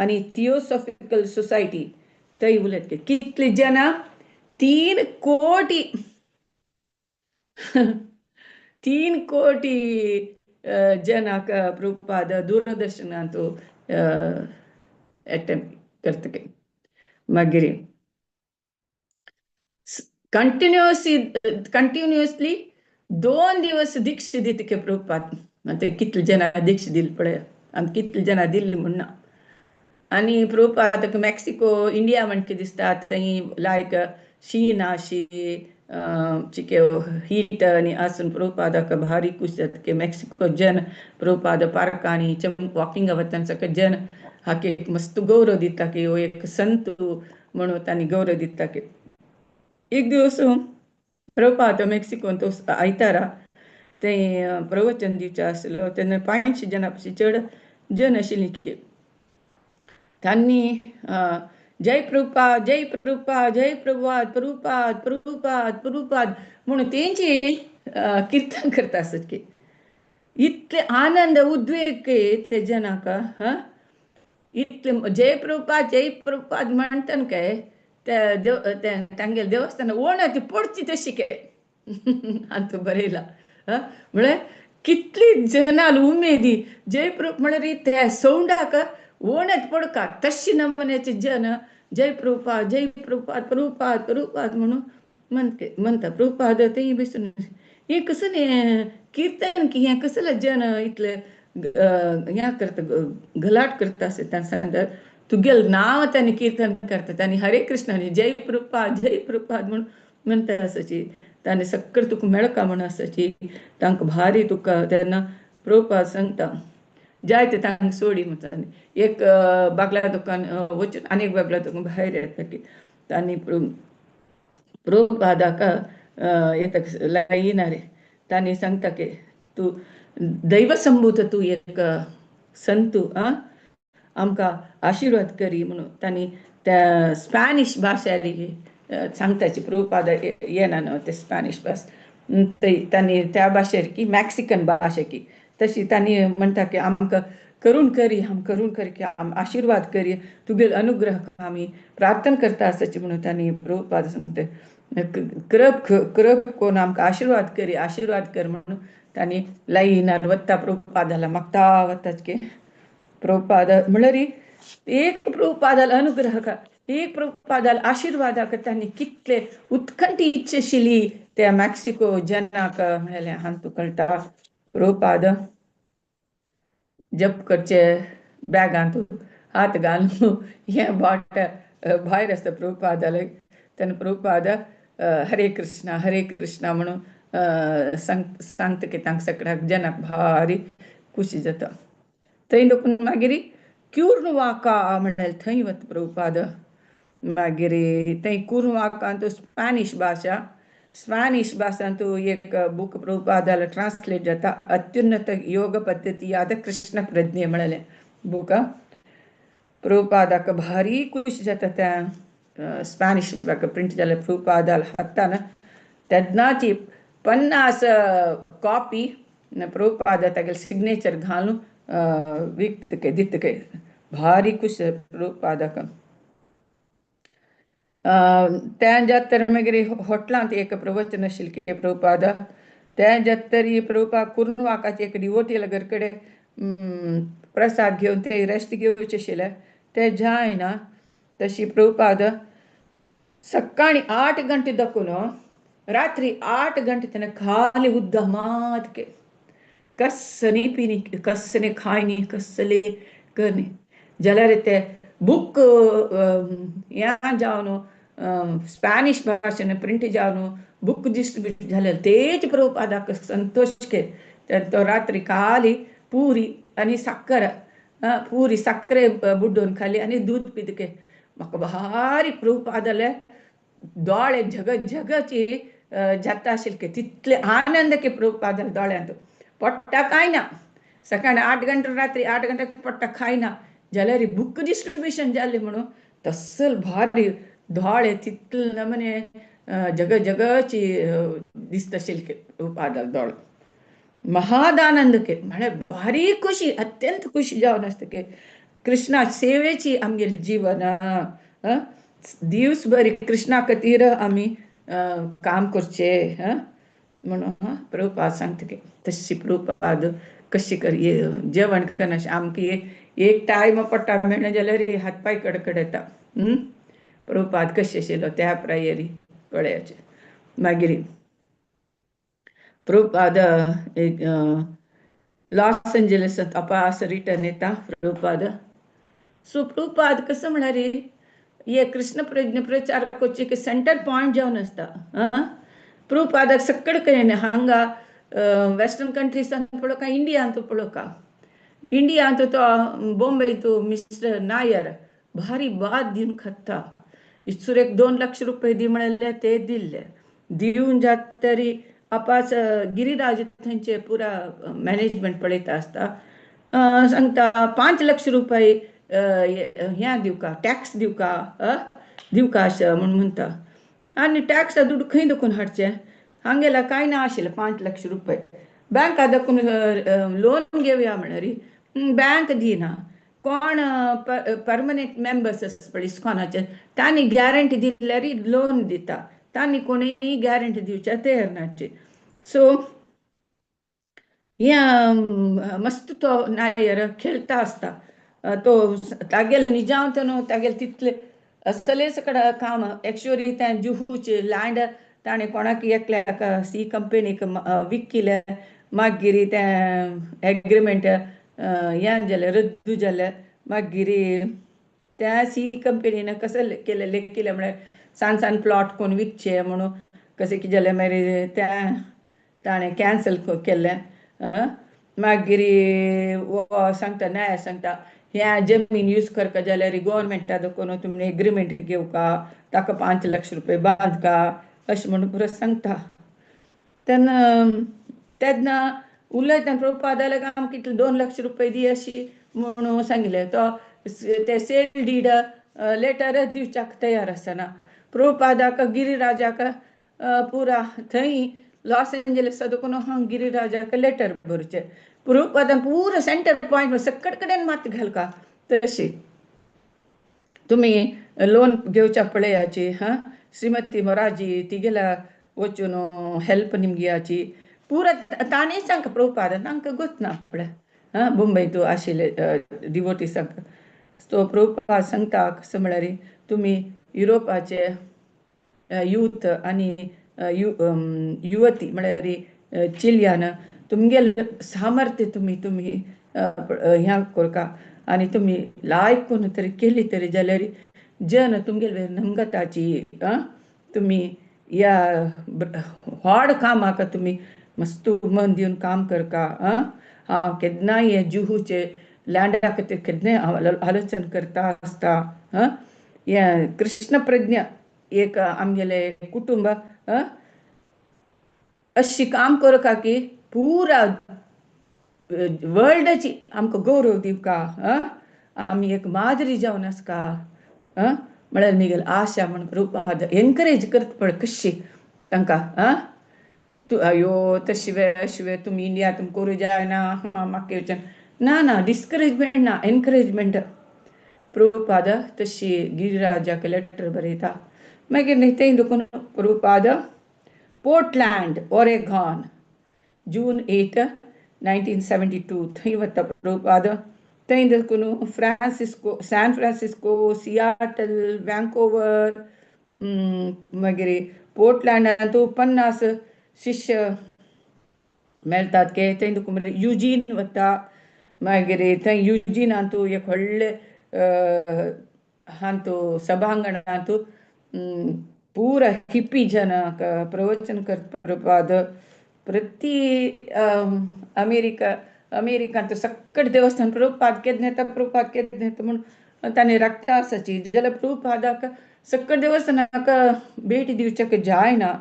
Speaker 1: आनी थियोसॉफिकल सोसायटी थंय उलयत के कितले जना 3 कोटी 3 कोटी जनाक प्रभुपाद दूरदर्शनांत अटेंप्ट करतके मागीर कंटिन्युअसली 2 दिवस दीक्षा दितके प्रभुपाद ते कितले जना दीक्षा दिली पळय आनी कितले जना दिल्ली म्हणना आनी प्रभुपादाक मेक्सिको इंडिया म्हणके दिसता थंय लायक शी नाशी चिके हीट आनी आसून प्रभुपादाक भारी खुश जातके मेक्सिको जन प्रभुपाद पार्कांनी वॉकिंग वतना सगळे जन हाके मस्त गौरव दिता की हो एक संत म्हणून तांणी गौरव दिता की एक दिवस प्रभुपाद मेक्सिकोन तो आयतारा ते प्रवचन दिवचे आसलो तेन्ना 500 जना चड जन आशिल्लीं की तांणी जय प्रभुपाद जय प्रभुपाद जय प्रभुपाद प्रभुपाद प्रभुपाद प्रभुपाद म्हणून तेंची कीर्तन करता आसत की इतले आनंद उद्वेग ते जनाक इतले जय प्रभुपाद म्हणटान काय तांगेले देवस्थान ओण ती पडची तशी काय अंत बरयला म्हळ्यार कितली जनाल उमेदी जय प्रभु म्हळ्यार त्या सौंडाक ओणत पडका तशी नमन्याचे जन जय प्रभुपाद प्रभुपाद प्रभुपाद म्हणून म्हणता प्रभुपाद ते बसून हे कसं कीर्तन की हे कसलं जन इतले या करता गलाट करता असे त्या सांगतात तुगेल नाव त्यांनी कीर्तन करता त्यांनी हरे कृष्ण जय प्रभुपाद म्हणून म्हणता असाची तांणी सक्कर तुका मेळका म्हणून असाची तांकां भारी तुका तेन्ना प्रभुपाद सांगता जाय ते तांकां सोडी म्हणटा एक बागला दुकान वचून आनीक बागला दुकान भायर येता की तांणी प्रभुपादाक येता लायना रे तांणी सांगता की तूं दैव संभूत तूं एक संतू आमकां आशिर्वाद करी म्हणून तांणी त्या स्पॅनिश भाशेरी सांगताची प्रभुपाद येना न्हू ते स्पॅनिश भास तांणी त्या भाशेर की मॅक्सिकन भाशे की तशी तांणी म्हणटा की आमकां करून करी की आशिर्वाद करी तुगेल अनुग्रह आमी प्रार्थना करता आसाची म्हणून तांणी प्रभुपाद सांगता कृप कोण आमकां आशिर्वाद कर म्हणून तांणी लायनार वता प्रभुपादाला मागता वताच की प्रभुपाद म्हळ्यार एक प्रभुपादाल अनुग्रह एक प्रभुपादाल आशिर्वादाक तांणी कितले उत्कंठी इच्छा आशिल्ली त्या मॅक्सिको जनाक म्हळ्यार हांतू कळटा प्रभुपाद जप करचे बॅगांत हात घालून हे बाट भायर आसता प्रभुपादाले तेन्ना प्रभुपाद हरे कृष्णा म्हणून सांगता की तांकां सगळ्याक जनाक भारी खुशी जाता थंय लोकून मागीर क्युर्नवाका म्हळ्यार थंय वता प्रभुपाद मागीर थंय कुर्नवाकांत स्पॅनिश भाशांत एक बूक प्रभुपादाल ट्रान्सलेट जाता अत्युन्नत योग पद्दती आद कृष्ण प्रज्ञे म्हळ्यार बूक प्रभुपादाक भारी खुशी जाता त्या स्पॅनिश प्रिंट जाल्या प्रभुपादाल हातान तेन्नाची 50 कॉपी प्रभुपाद तागेले सिग्नेचर घालून विकतके दितके भारी खुशी प्रभुपादाक त्या तर मागीर हॉटेलांत एक प्रवचन आशिल्लें की प्रभुपाद त्या तरी प्रभुपाद कुर्नवाकाचे एक डिवोटी घर कडेन प्रसाद घेवन ते रेस्ट घेवचे आशिल्ले ते जायना तशी प्रभुपाद सकाळी 8 गंटे दाखून रात्री 8 गंटे तेन्ना खाली उद्दामात के कसनी पिनी कसने खायनी कसले करनी जाल्यार ते बूक ह्या जावन स्पॅनिश भाशेन प्रिंट जावन बूक डिस्ट्रीब्यूट जालें तेच प्रभुपादाक संतोष के तो रात्री खाली पुरी आनी साखरे बुड्डोवन खाली आनी दूध पितके म्हाका भारी प्रभुपादाले दोळे झगची जाता आशिल्ले तितले आनंद के प्रभुपादाले दोळ्यांत पडटा काय ना सकाळी 8 गंटे रात्री 8 गंटे पडटा खायना जाल्यार बूक डिस्ट्रीब्यूशन जाल्लें म्हणून तसल भारी दोळे तितले नमने जगची दिसता आशिल्ले प्रभुपादाल दोळे महाद आनंद के म्हळ्यार भारी खुशी अत्यंत खुशी जावन आसता की कृष्णा सेवेची आमगेली जीवन दिवसभर कृष्णा खातीर आमी काम करचें म्हणून प्रभुपाद सांगता की तशी प्रभुपाद कशी कर जेवण करना आमकां एक टायम पडटा मेळना जाल्यार हात पाय कडकड येता. प्रभुपाद कशें आशिल्लो त्या प्रायरी पळयाचे. मागीर प्रभुपाद लॉस एंजलिसांत अपास रिटर्न येता प्रभुपाद. सो प्रभुपाद कसं म्हणारी ये कृष्ण प्रचार करचे की सेंटर पॉइंट जावन आसता. प्रभुपादाक सक्कड कळेन हांगा वेस्टर्न कंट्रीसांत पळोवका इंडियांत पळोवका. इंडियांत तो बॉम्बे तो मिस्टर नायर भारी बाद दिवन खाता. सुरेख 2 लाख रुपये दी म्हळ्यार ते दिल्ले. दिवन जात तरी अपास गिरिराज थंयचे पुरा मॅनेजमेंट पळयता आसता. सांगता 5 लाख रुपये ह्या दिवका टॅक्स दिवका अशें म्हणून म्हणटा. आनी टॅक्सा दुड्ड खंय देखून हाडचें. हांगेला कांय ना आशिल्लें 5 लाख रुपये. बँका देखून लोन घेवया म्हळ्यार बँक दिना. कोण परमनंट मेंबर्स आसा पळय इस्कॉनाचे तांणी गॅरंटी दिल्यार लोन दिता. तांणी कोणीय गॅरंटी दिवच्या तयार नाचे. सो मस्त तो नायर खेळता आसता. तो तागेल निजांत न्हू तागेल तितले असले सकड काम एक्चुअली त्या जुहूचे लँड ताणें कोणाक एकल्याक सी कंपनीक विकिले. मागीर तें एग्रीमेंट हें जालें रद्द जालें. मागीर त्या सी कंपनीन कसं केलें म्हळ्यार सान प्लॉट कोण विकचे म्हणून कशें कितें जालें. मागीर तें ताणें कॅन्सल केल्लें. मागीर सांगता न्याय सांगता ह्या जमीन यूज करता जाल्यार गव्हर्मेंटा देखून तुमी एग्रीमेंट घेवका ताका 5 लाख रुपये बांदका अशें म्हणून पुरो सांगता. तेन्ना उलयतना प्रभुपादाक आमकां कितले 2 लाख रुपये दी अशी म्हणून सांगिल्लें. तो ते सेल डीड लेटर दिवच्याक तयार आसना. प्रभुपादाक गिरिराजाक पुरा थंय लॉस एंजलिसा देखून हांव गिरिराजाक लेटर बरोवचें. प्रभुपादान पुरो सेंटर पॉइंट सक्कड कडेन मात घालका तशी तुमी लोन घेवच्या पळयाची. श्रीमती मोराजी तिगेला वचून हेल्प निमगियाची पुरा ताणें सांगता. प्रभुपादान तांकां गोत ना पळय मुंबय तूं आशिल्ले डिवोटी सांगता. तो प्रभुपाद सांगता कसं म्हळ्यार तुमी युरोपाचे यूथ आनी युवती म्हळ्यार चिलियान तुमगेल सामर्थ्य तुमी ह्या करका आनी तुमी लायक कोण तरी केली तरी जाल्यार जन तुमगेल नमगताची तुमी ह्या व्हड कामाक तुमी मस्त मन दिवन काम करका. हांव केन्नाय हे जुहूचे लँडा खातीर केन्नाय आलोचना करता आसता. हे कृष्ण प्रज्ञा एक आमगेले कुटुंब अशी काम करका की पुरा वर्ल्डाची आमकां गौरव दिवका. आमी एक मादरी जावन आसका म्हळ्यार म्हगेल आशा म्हणून प्रभुपाद एनकरेज करता पळय कशी तांकां. अयो तशें तुमी इंडिया तुमी करूं जायना म्हाका येवचें ना डिस्करेजमेंट ना एनकरेजमेंट. प्रभुपाद तशी गिरिराजाक लेटर बरयता. मागीर थंय देखून प्रभुपाद पोर्टलँड ओरेगॉन जून 8, 1972 थंय वता प्रभुपाद. थंय देखून सॅन फ्रांसिस्को सियाटल वँकोवर मागीर पोर्टलँडांत 50 शिष्य मेळटात के. थंय देखून युजीन वता. मागीर थंय युजीनांत एक व्हडले हांतू सभांगणांत पुरा हिप्पी जनाक प्रवचन करता प्रभुपाद. प्रती अमेरिकांत सक्कड देवस्थान प्रभुपाद केन्ना येता म्हणून ताणें राखता आसाची जाल्यार प्रभुपादाक सक्कड देवस्थानाक भेट दिवचें जायना.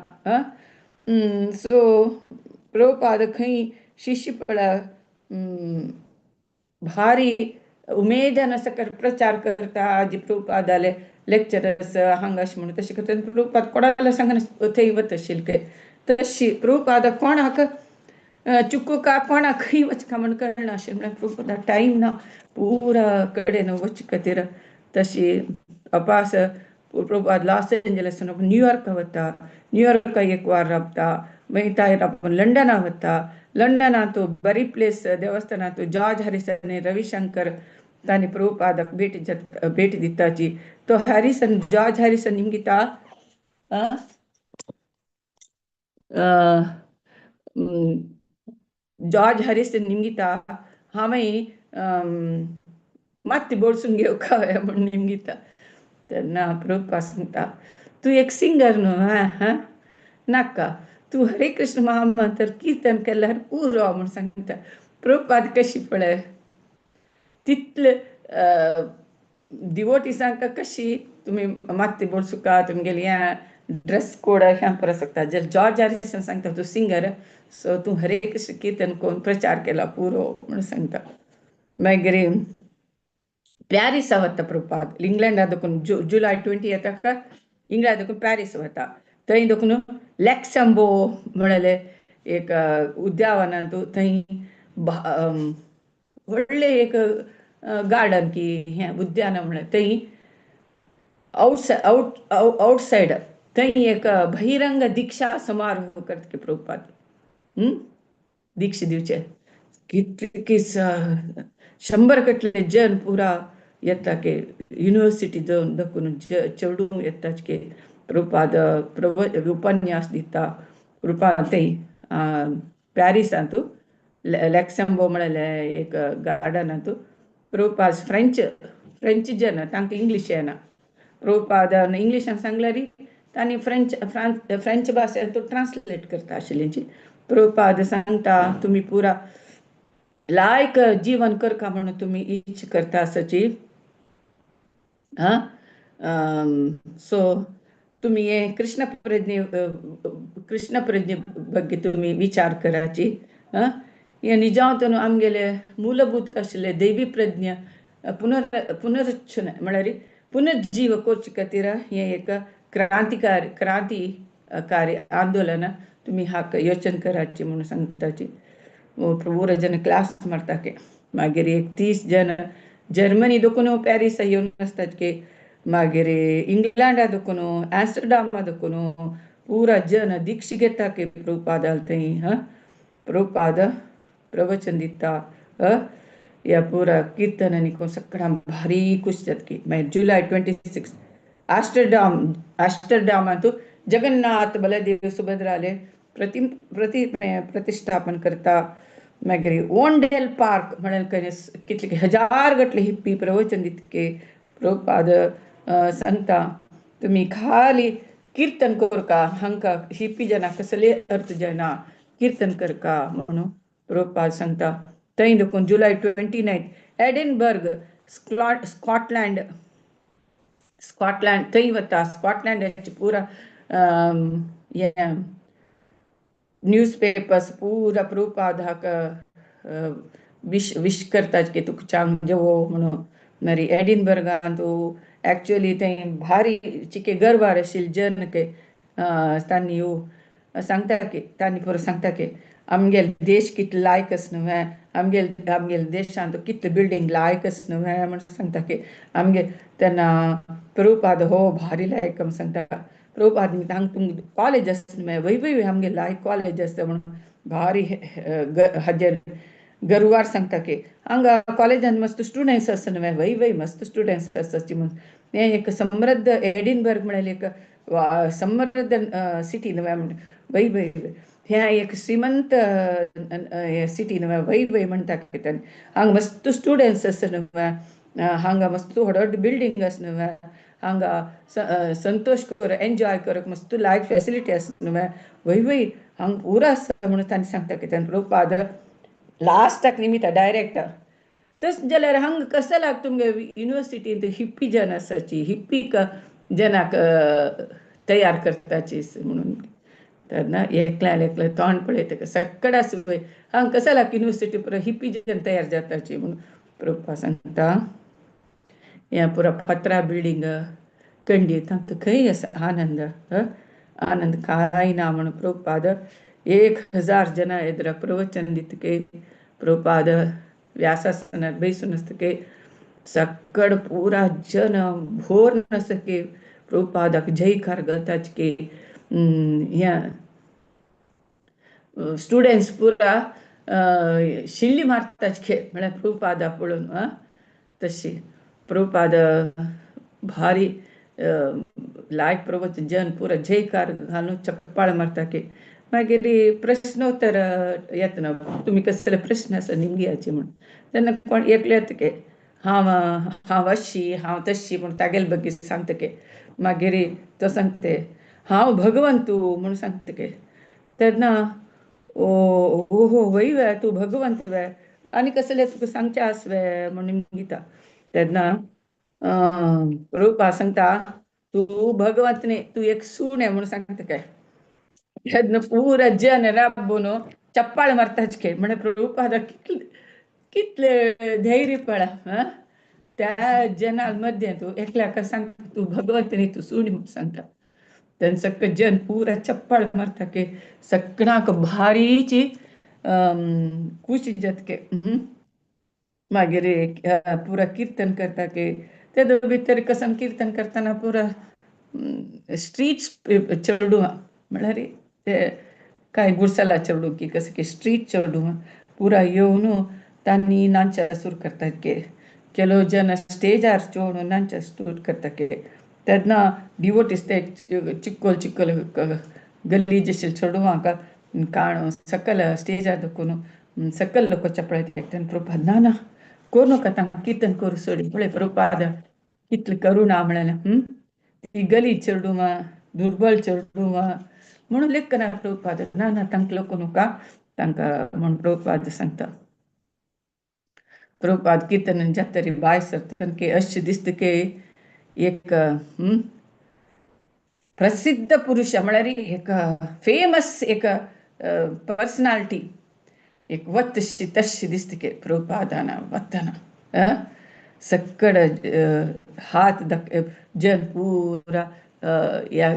Speaker 1: सो प्रभुपाद खंय शिष्य पळय भारी उमेदन सकट प्रचार करता. जी प्रभुपादाले लेक्चरर्स हांगा अशें म्हणून तशें करता. प्रभुपाद कोणाला सांगना थंय वता आशिल्ले तशी प्रभुपाद कोणाक चुकूका कोणाक खंय वचका म्हण कळना अशें म्हळ्यार प्रभुपाद टायम ना पुरा कडेन वचे खातीर. तशी अपास प्रभुपाद लॉस एंजलिस न्यूयॉर्क वता, न्यूयॉर्क एक वार राबता, मागीर तायर आपूण लंडना वता, लंडना तो बरी प्लेस देवस्थाना तो जॉर्ज हॅरिसन रविशंकर तांणी प्रभुपादाक भेट दिताची. तो हॅरिसन जॉर्ज हॅरिसन निमगिता जॉर्ज हॅरिसन निमगिता हांवें माती बोडसून घेवका म्हणून निमगिता. तेन्ना प्रभुपाद सांगता तू एक सिंगर न्हू, हा नाका, तू हरे कृष्ण महामंत्र कीर्तन केल्यार पुरो म्हणून सांगता. प्रभुपाद कशी पळय तितले डिवोटीसांक कशी तुम्ही माती बोडसुका तुमगेली ड्रेस कोड ह्या परस सांगता. जॉर्ज हॅरिसन सांगता तू सिंगर सो तू हरे कृष्ण कीर्तन करून प्रचार केला पुरो म्हणून सांगता. मागीर प्यारिसा वता प्रभुपाद, इंग्लंडा देखून जुलय 20 येता इंग्लंडा देखून पॅरिस वता. थंय देखून लॅक्सॅम्बो म्हणले एक उद्यावनांत थंय व्हडले एक गार्डन की हे उद्यान म्हण थंय आउटसाइड थंय एक बहिरंग दीक्षा समारोह करता प्रभुपाद. दीक्षा दिवचे कितले 100 गटले जन पुरा येता के युनिवर्सिटी जावन देखून चेडू येता के प्रभुपाद उपन्यास दिता. प्रभुपाद थंय पॅरिसांत लॅक्सॅम्बो म्हणले एक गार्डनांत प्रभुपाद फ्रेंच जन तांकां इंग्लीश येना. प्रभुपाद इंग्लिशान सांगल्यार तांणी फ्रेंच भाशेंत ट्रान्सलेट करता आशिल्लींची. प्रभुपाद सांगता तुम्ही पुरा लायक जीवन करका म्हणून तुम्ही इच्छ करता आसची. सो तुम्ही हे कृष्ण प्रज्ञे ಬಗ್ಗೆ तुम्ही विचार कराची. हे निजांतून आमगेले मूलभूत आशिल्ले दैवी प्रज्ञ पुनरुच्चन म्हळ्यार पुनर्जीव करचे खातीर हे एक क्रांतिकारी आंदोलन तुम्ही हाक योचन कराची म्हणून सांगताची. पूरा जन क्लास मारता के मागीर एक 30 जन जर्मनी देखून पॅरिस येवन आसतात के मागीर इंग्लंडा देखून एम्स्टरडामा देखून पूरा जन दीक्षा घेता के प्रभुपादाल थंय. प्रभुपाद प्रवचन दिता. या पुरा कीर्तन आनी सगळ्यांक भारी खुशी जाता की. मागीर जुलय 26 एम्स्टरडामांत जगन्नाथ बलदेव सुभद्राले प्रतिष्ठापन करता. मागीर ओंडेल पार्क म्हळ्यार कितले 1000 गटले हिप्पी प्रवचन दितके प्रभुपाद सांगता तुम्ही खाली कीर्तन करका हांकां हिप्पी जनांक कसले अर्थ जायना कीर्तन करका म्हणून प्रभुपाद सांगता. थंय देखून जुलय 29 एडिनबर्ग स्कॉटलँड थंय वता. स्कॉटलँडाची पुरा न्यूज पेपर्स पूरा प्रभुपाद हाका विश करता की तुका चांग जेवो म्हणून. मागीर एडिनबर्गांत एक्चुअली थंय भारी चिके गर्वार आशिल्ले जन के तांणी सांगता की तांणी परत सांगता की आमगेल देश कितले लायक आसा न्हय, आमगेल देशांत कितले बिल्डींग लायक आसा न्हय म्हणून सांगता की आमगे तेन्ना प्रभुपाद हो भारी लायक म्हणून सांगता. प्रभुपाद हांगा तुमगे कॉलेज आसा न्हय वय आमगे लायक कॉलेज आसता म्हणून भारी हाजेर गर्वार सांगता की हांगा कॉलेजांत मस्त स्टुडंट्स आसा न्हय वय मस्त स्टुडंट्स आसाची म्हणून. हें एक समृद्ध एडिनबर्ग म्हळ्यार एक समृद्ध सिटी न्हय वय हें एक श्रीमंत सिटी न्हय वय म्हणटा की हांगा मस्त स्टुडंट्स आसा न्हय, हांगा मस्त व्हड बिल्डींग आसा न्हय, हांगा संतोष कर एन्जॉय करक मस्त लायक फॅसिलिटी आसा न्हय वय हांगा पुरो आसा म्हणून तांणी सांगता की प्रभुपाद लास्टाक निमिता डायरेक्ट तस जाल्यार हांगा कशें लाग तुमगे युनिवर्सिटींत हिप्पी जन आसाची हिप्पीक जनाक तयार करताची म्हणून. तेन्ना एकले तोंड पळयता सक्कड आसा पळय हांगा कशें लाग युनिवर्सिटी पुरो हिप्पी जन तयार जाताची म्हणून प्रभुपाद सांगता. हे पुरा पत्रा बिल्डींग कंडी तांकां खंय आसा आनंद काय ना म्हणून प्रभुपाद 1000 जना एदरा प्रवचन दितके प्रभुपाद व्यासासनार बैसून आसतके सक्कड पुरा जन भोर आसतके प्रभुपादाक जयकार घालताच की ह्या स्टुडंट्स पुरा शिल्ली मारताच खे म्हळ्यार प्रभुपादा पळोवन तशी प्रभुपाद भारी लायक प्रवचन जन पुरा जयकार घालून चप्पाळ मारता की मागीर प्रश्नोत्तर येतना तुम्ही कसले प्रश्न आसा निमग्याचे म्हण तेन्ना कोण एकले येता की हांव अशी हांव तशी म्हण तागेले बग्गे सांगता की मागीर तो सांगते हांव भगवंतू म्हण सांगता की तेन्ना ओहो वय वे तूं भगवंत वे आनी कसले तुका सांगचे आस वे म्हणून गीता तेन्ना प्रभुपाद सांगता तूं भगवंत न्ही तूं एक सूण म्हणून सांगता काय तेन्ना पुरा जन राबून चप्पाळ मारताच के म्हणे प्रभुपाद कितले धैर्य पळा त्या जना मध्ये तू एकल्याक सांग तू भगवंत न्ही तू सूण म्हणून सांगता तेन्ना सक्क जन पुरा चप्पाळ मारता की सगळ्यांक भारीची खुशी जाता के मागीर पुरा कीर्तन करता की तेदो भितर कसं कीर्तन करतना पुरा स्ट्रीट्स चढू म्हळ्यार ते काय गुडसाला चढू की कसं की स्ट्रीट चढू पुरा येवन तांणी नाचा सुरू करता की ಕೆಲವು ಜನ ಸ್ಟೇಜಾರ್ ಚೋಡು ನಾಂಚ ಸ್ಟೂಟ್ ಕರ್ತಕ್ಕೆ तेन्ना डिवोटीस ते चिक्कोल चिक्कोल गल्लीचे चढूंक काण सकल स्टेजार दखून सकल लोक चपळाय तेन्ना प्रभुपाद ना ना कोर नाका तांकां कीर्तन करूं सोडी पळय प्रभुपाद कितले करुणा म्हळ्यार ती गली चढूं दुर्बल चढूं म्हणून लेखना प्रभुपाद ना ना तांकां लोक नाका तांकां म्हण प्रभुपाद सांगता प्रभुपाद कीर्तन जातरी बाय सरता की अशें दिसता की एक प्रसिद्ध पुरुष म्हळ्यार एक फेमस एक पर्सनालिटी एक वतशी तशी दिसता की प्रभुपादाना वतना सक्कड हात जन पुरा ह्या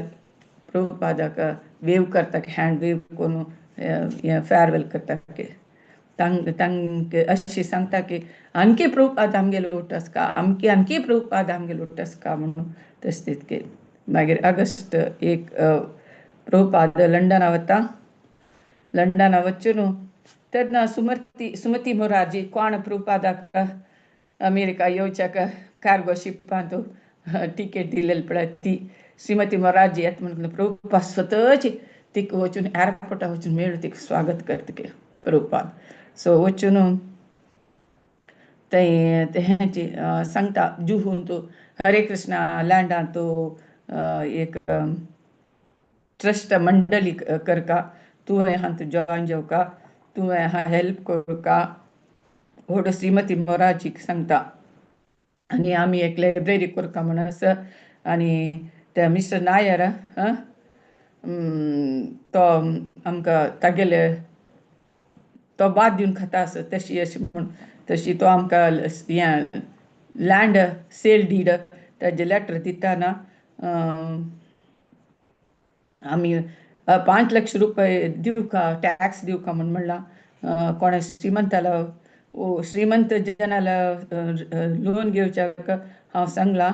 Speaker 1: प्रभुपादाक वेव करता हँड वेव करून फेरवेल करता की तांकां अशी सांगता की आणखी प्रभुपाद आमगेलो उठस का आणखी प्रभुपाद आमगेलो उठस का म्हणून तशें तितके मागीर ऑगस्ट एक प्रभुपाद लंडना वता लंडना वचून तेन्ना सुमती मोरारजी कोण प्रभुपादाक अमेरिका येवच्याक कार्गो शिपांत टिकेट दिलेली पळय ती श्रीमती मोरारजी येता म्हणून प्रभुपाद स्वताची तिका वचून एअरपोर्टार वचून मेळून तिका स्वागत करता की प्रभुपाद सो वचून तेंची सांगता जुहून तूं हरे कृष्णा लँडांत तूं एक ट्रस्ट मंडळी करका तुवें हांत जॉयन जेवका तुवें हेल्प करका व्हड श्रीमती मोरारजीक सांगता आनी आमी एक लायब्ररी करता म्हणून आसा आनी ते मिस्टर नायर तो आमकां तागेले तो बाद दिवन खाता आसा तशी अशी म्हूण तशी तो आमकां हें लँड सेल डीड ताजें लेटर दितना आमी 5 लाख रुपये दिवका टॅक्स दिवका म्हूण म्हणलां कोणा श्रीमंताला श्रीमंत जनाला लोन घेवच्याक हांव सांगलां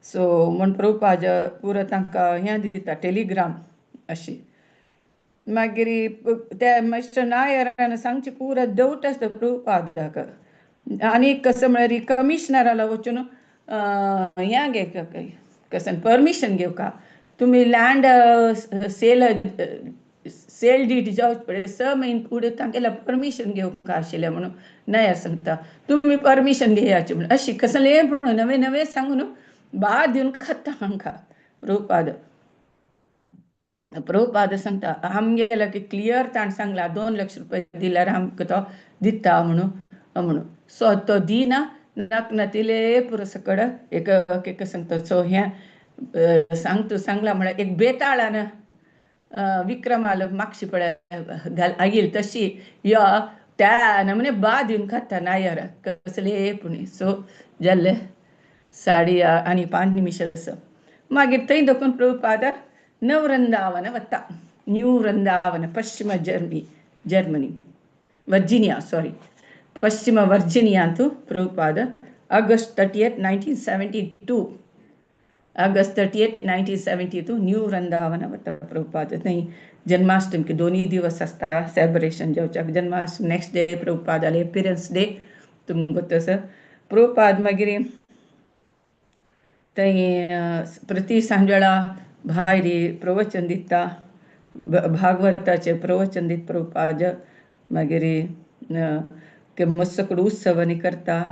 Speaker 1: सो म्हूण प्रभुपाद पुरो तांकां हें दिता टेलिग्राम अशी मागीर त्या मिस्टर नायरान सांगचे पुरो डावट आसता प्रभुपादाक आनी कसं म्हळ्यार कमिशनराला वचून हें घे कसन परमिशन घेवका तुमी लँड सेल डीड जावचे पडले 6 म्हयने फुडें तांगेलें परमिशन घेवका आशिल्लें म्हणून नायर सांगता तुमी परमिशन घेयाचें म्हणून अशी कसलें म्हणून नवें नवें सांगून बाद दिवन खाता हांकां प्रभुपाद सांगता आमगेलो की क्लियर ताण सांगला 2 लाख रुपये दिल्यार आमकां तो दिता म्हणून सो तो दिना नाक तिले पुरो सकड एक सांगता सो हें सांगला म्हळ्यार एक बेताळान विक्रमाल मागशी पळय आयिल्ली तशी यो त्या नमुने बाद दिवन खाता नायर कसले पुणी सो जाल्ले 5:30 निमिश आसा मागीर थंय देखून प्रभुपाद नववृंदावन वता न्यू वृंदावन पश्चिम जर्मनी वर्जिनिया पश्चिम वर्जिनियांत Prabhupada August 30, 1972 August 30, 1972 New Vrindavan वता प्रभुपाद थंय जन्माष्टमी दोन्ही दिवस असता सेलिब्रेशन जेवच्याक Janmashtami next day Prabhupada appearance day तुमकां तसं प्रभुपाद मागीर थंय प्रति सांजवेळा भायर प्रवचन दिता भागवताचे प्रवचन दिता प्रभुपाद मागीर मस्तकड उत्सव आनी करता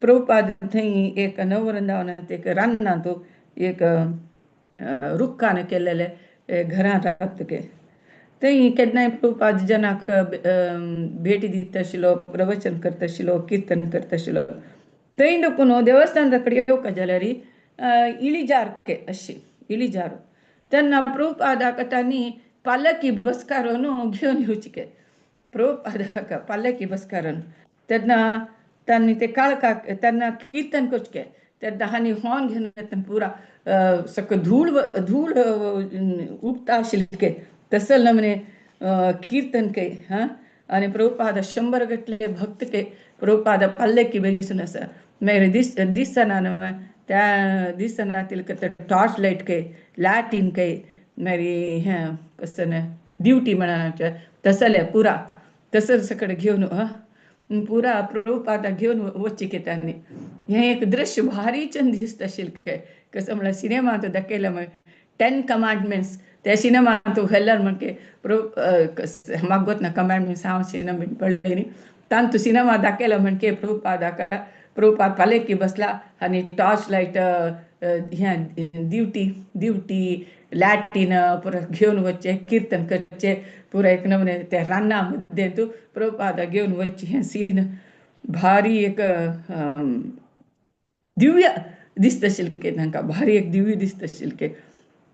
Speaker 1: प्रभुपाद थंय एक नव वृंदावनांत एक रानांत एक रुखान केल्लेले घरांत रावतके थंय केन्नाय प्रभुपाद जनाक भेटी दिता आशिल्लो प्रवचन करता आशिल्लो कीर्तन करता आशिल्लो थंय देखून देवस्थाना कडेन येवंक जाल्यार इळिजार अशी इळिजार तेन्ना प्रभुपादाक तांणी पालकी बसकारून घेवन येवचे प्रभुपादाक पालकी बसकारून तेन्ना तांणी ते काळखाक तेन्ना कीर्तन करचें तेन्ना हांणी हॉर्न घेवन येतना पुरा सकयल धूळ धूळ उठता आशिल्ले तसले नमने कीर्तन के आनी प्रभुपाद 100 गटले भक्त के प्रभुपाद पालकी बसून आसा मागीर दिसना त्या दिसना तिका टॉर्च लायट के लॅटीन के मागीर हें कसं ड्युटी म्हणा तसले पुरा तसले सकड घेवन पुरा प्रभुपादाक घेवन वचचे की तांणी हें एक दृश्य भारी छंद दिसता आशिल्लें कसं म्हळ्यार सिनेमांत दाखयलें म्हळ्यार 10 कमांडमेंट्स त्या सिनेमांत व्हेल्ल्यार म्हणके म्हाका गोतना कमांडमेंट्स हांव सिनेमा पळयलें न्ही तांतू सिनेमा दाखयला म्हणके प्रभुपाद पालकी बसला आनी टॉर्च लायट ड्युटी लॅटीन पुरा घेवन वचचे कीर्तन करचे पुरा एक नमने त्या रान्ना मध्ये तूं प्रभुपादा घेवन वचचे हें सीन भारी एक दिव्य दिसता आशिल्लें तांकां भारी एक दिव्य दिसता आशिल्लें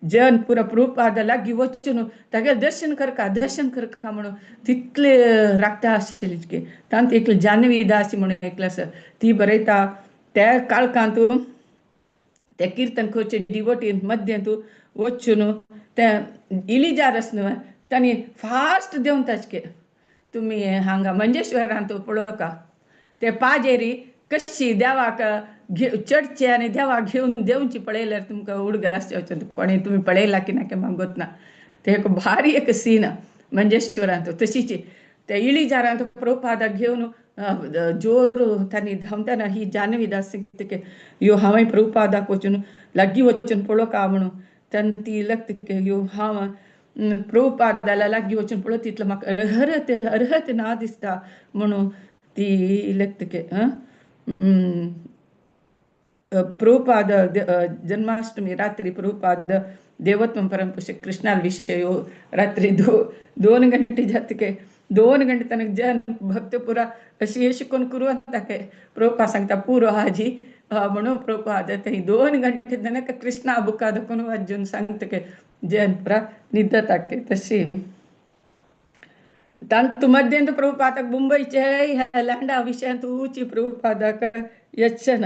Speaker 1: जन पुरा प्रभुपादा लागीं वचून तागे दर्शन करका म्हणून तितले राखता आशिल्ले तांत एक जानवी दासी म्हणून एकलो आसा ती बरयता त्या काळखांत ते कीर्तन करचे डिवोटीन मध्य तूं वचून ते इळिजार आसा न्हू तांणी फास्ट देंवन ताचके तुमी हांगा मंजेश्वरांत पळोवका ते पाजेरी कशी देवाक चडचे आनी देवाक घेवन देंवची पळयल्यार तुमकां उडगास येवचें कोणी तुमी पळयला की ना म्हाका गोतना ते एक भारी एक सीन मंजेश्वरांत तशीची त्या इळिजारांत प्रभुपादाक घेवन जोर तांणी धांवतना ही जानवी दास यो हांवें प्रभुपादाक वचून लागीं वचून पळोवका म्हणून तेन्ना ती लागता यो हांव प्रभुपादाला लागीं वचून पळोवं तितलो म्हाका अर्हत ना दिसता म्हणून ती लागता प्रभुपाद जन्माष्टमी रात्री प्रभुपाद देवत्व परमपुरुष कृष्णाल विषय रात्री 2 गंटे जातके 2 गंटे तनक जन भक्त पुरा अशी शिकून करून प्रभुपाद सांगता पुरो हाजी म्हणून प्रभुपाद थंय 2 गंटे तनक कृष्णा बुका दाखोवन वाजून सांगता जन पुरा न्हिदताके तशी तांतू मध्यंत प्रभुपादाक मुंबईचे लँडा विशयांत उची प्रभुपादाक यच्छन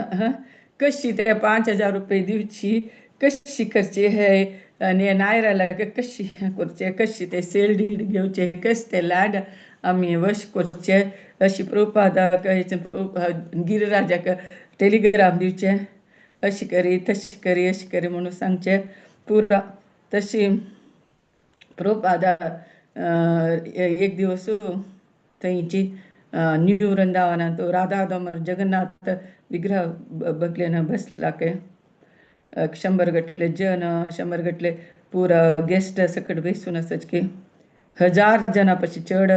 Speaker 1: कशी ते 5,000 रुपये दिवची कशी करची हे आनी नायराला कशी करचे कशी ते सेल डीड घेवचे कशे ते लँड आमी वश करचे अशी प्रभुपादाक गिरिराजाक टेलिग्राम दिवचे अशी करी तशी करी अशी करी म्हणून सांगचे पुरा तशी प्रभुपादा एक दिवस थंयची न्यू वृंदावनांत राधा दामोदर जगन्नाथ विग्रह बगलेन बसला के 100 गटले जन 100 गटले पुरा गेस्ट सकट बसून आसाच की 1000 जना पशी चड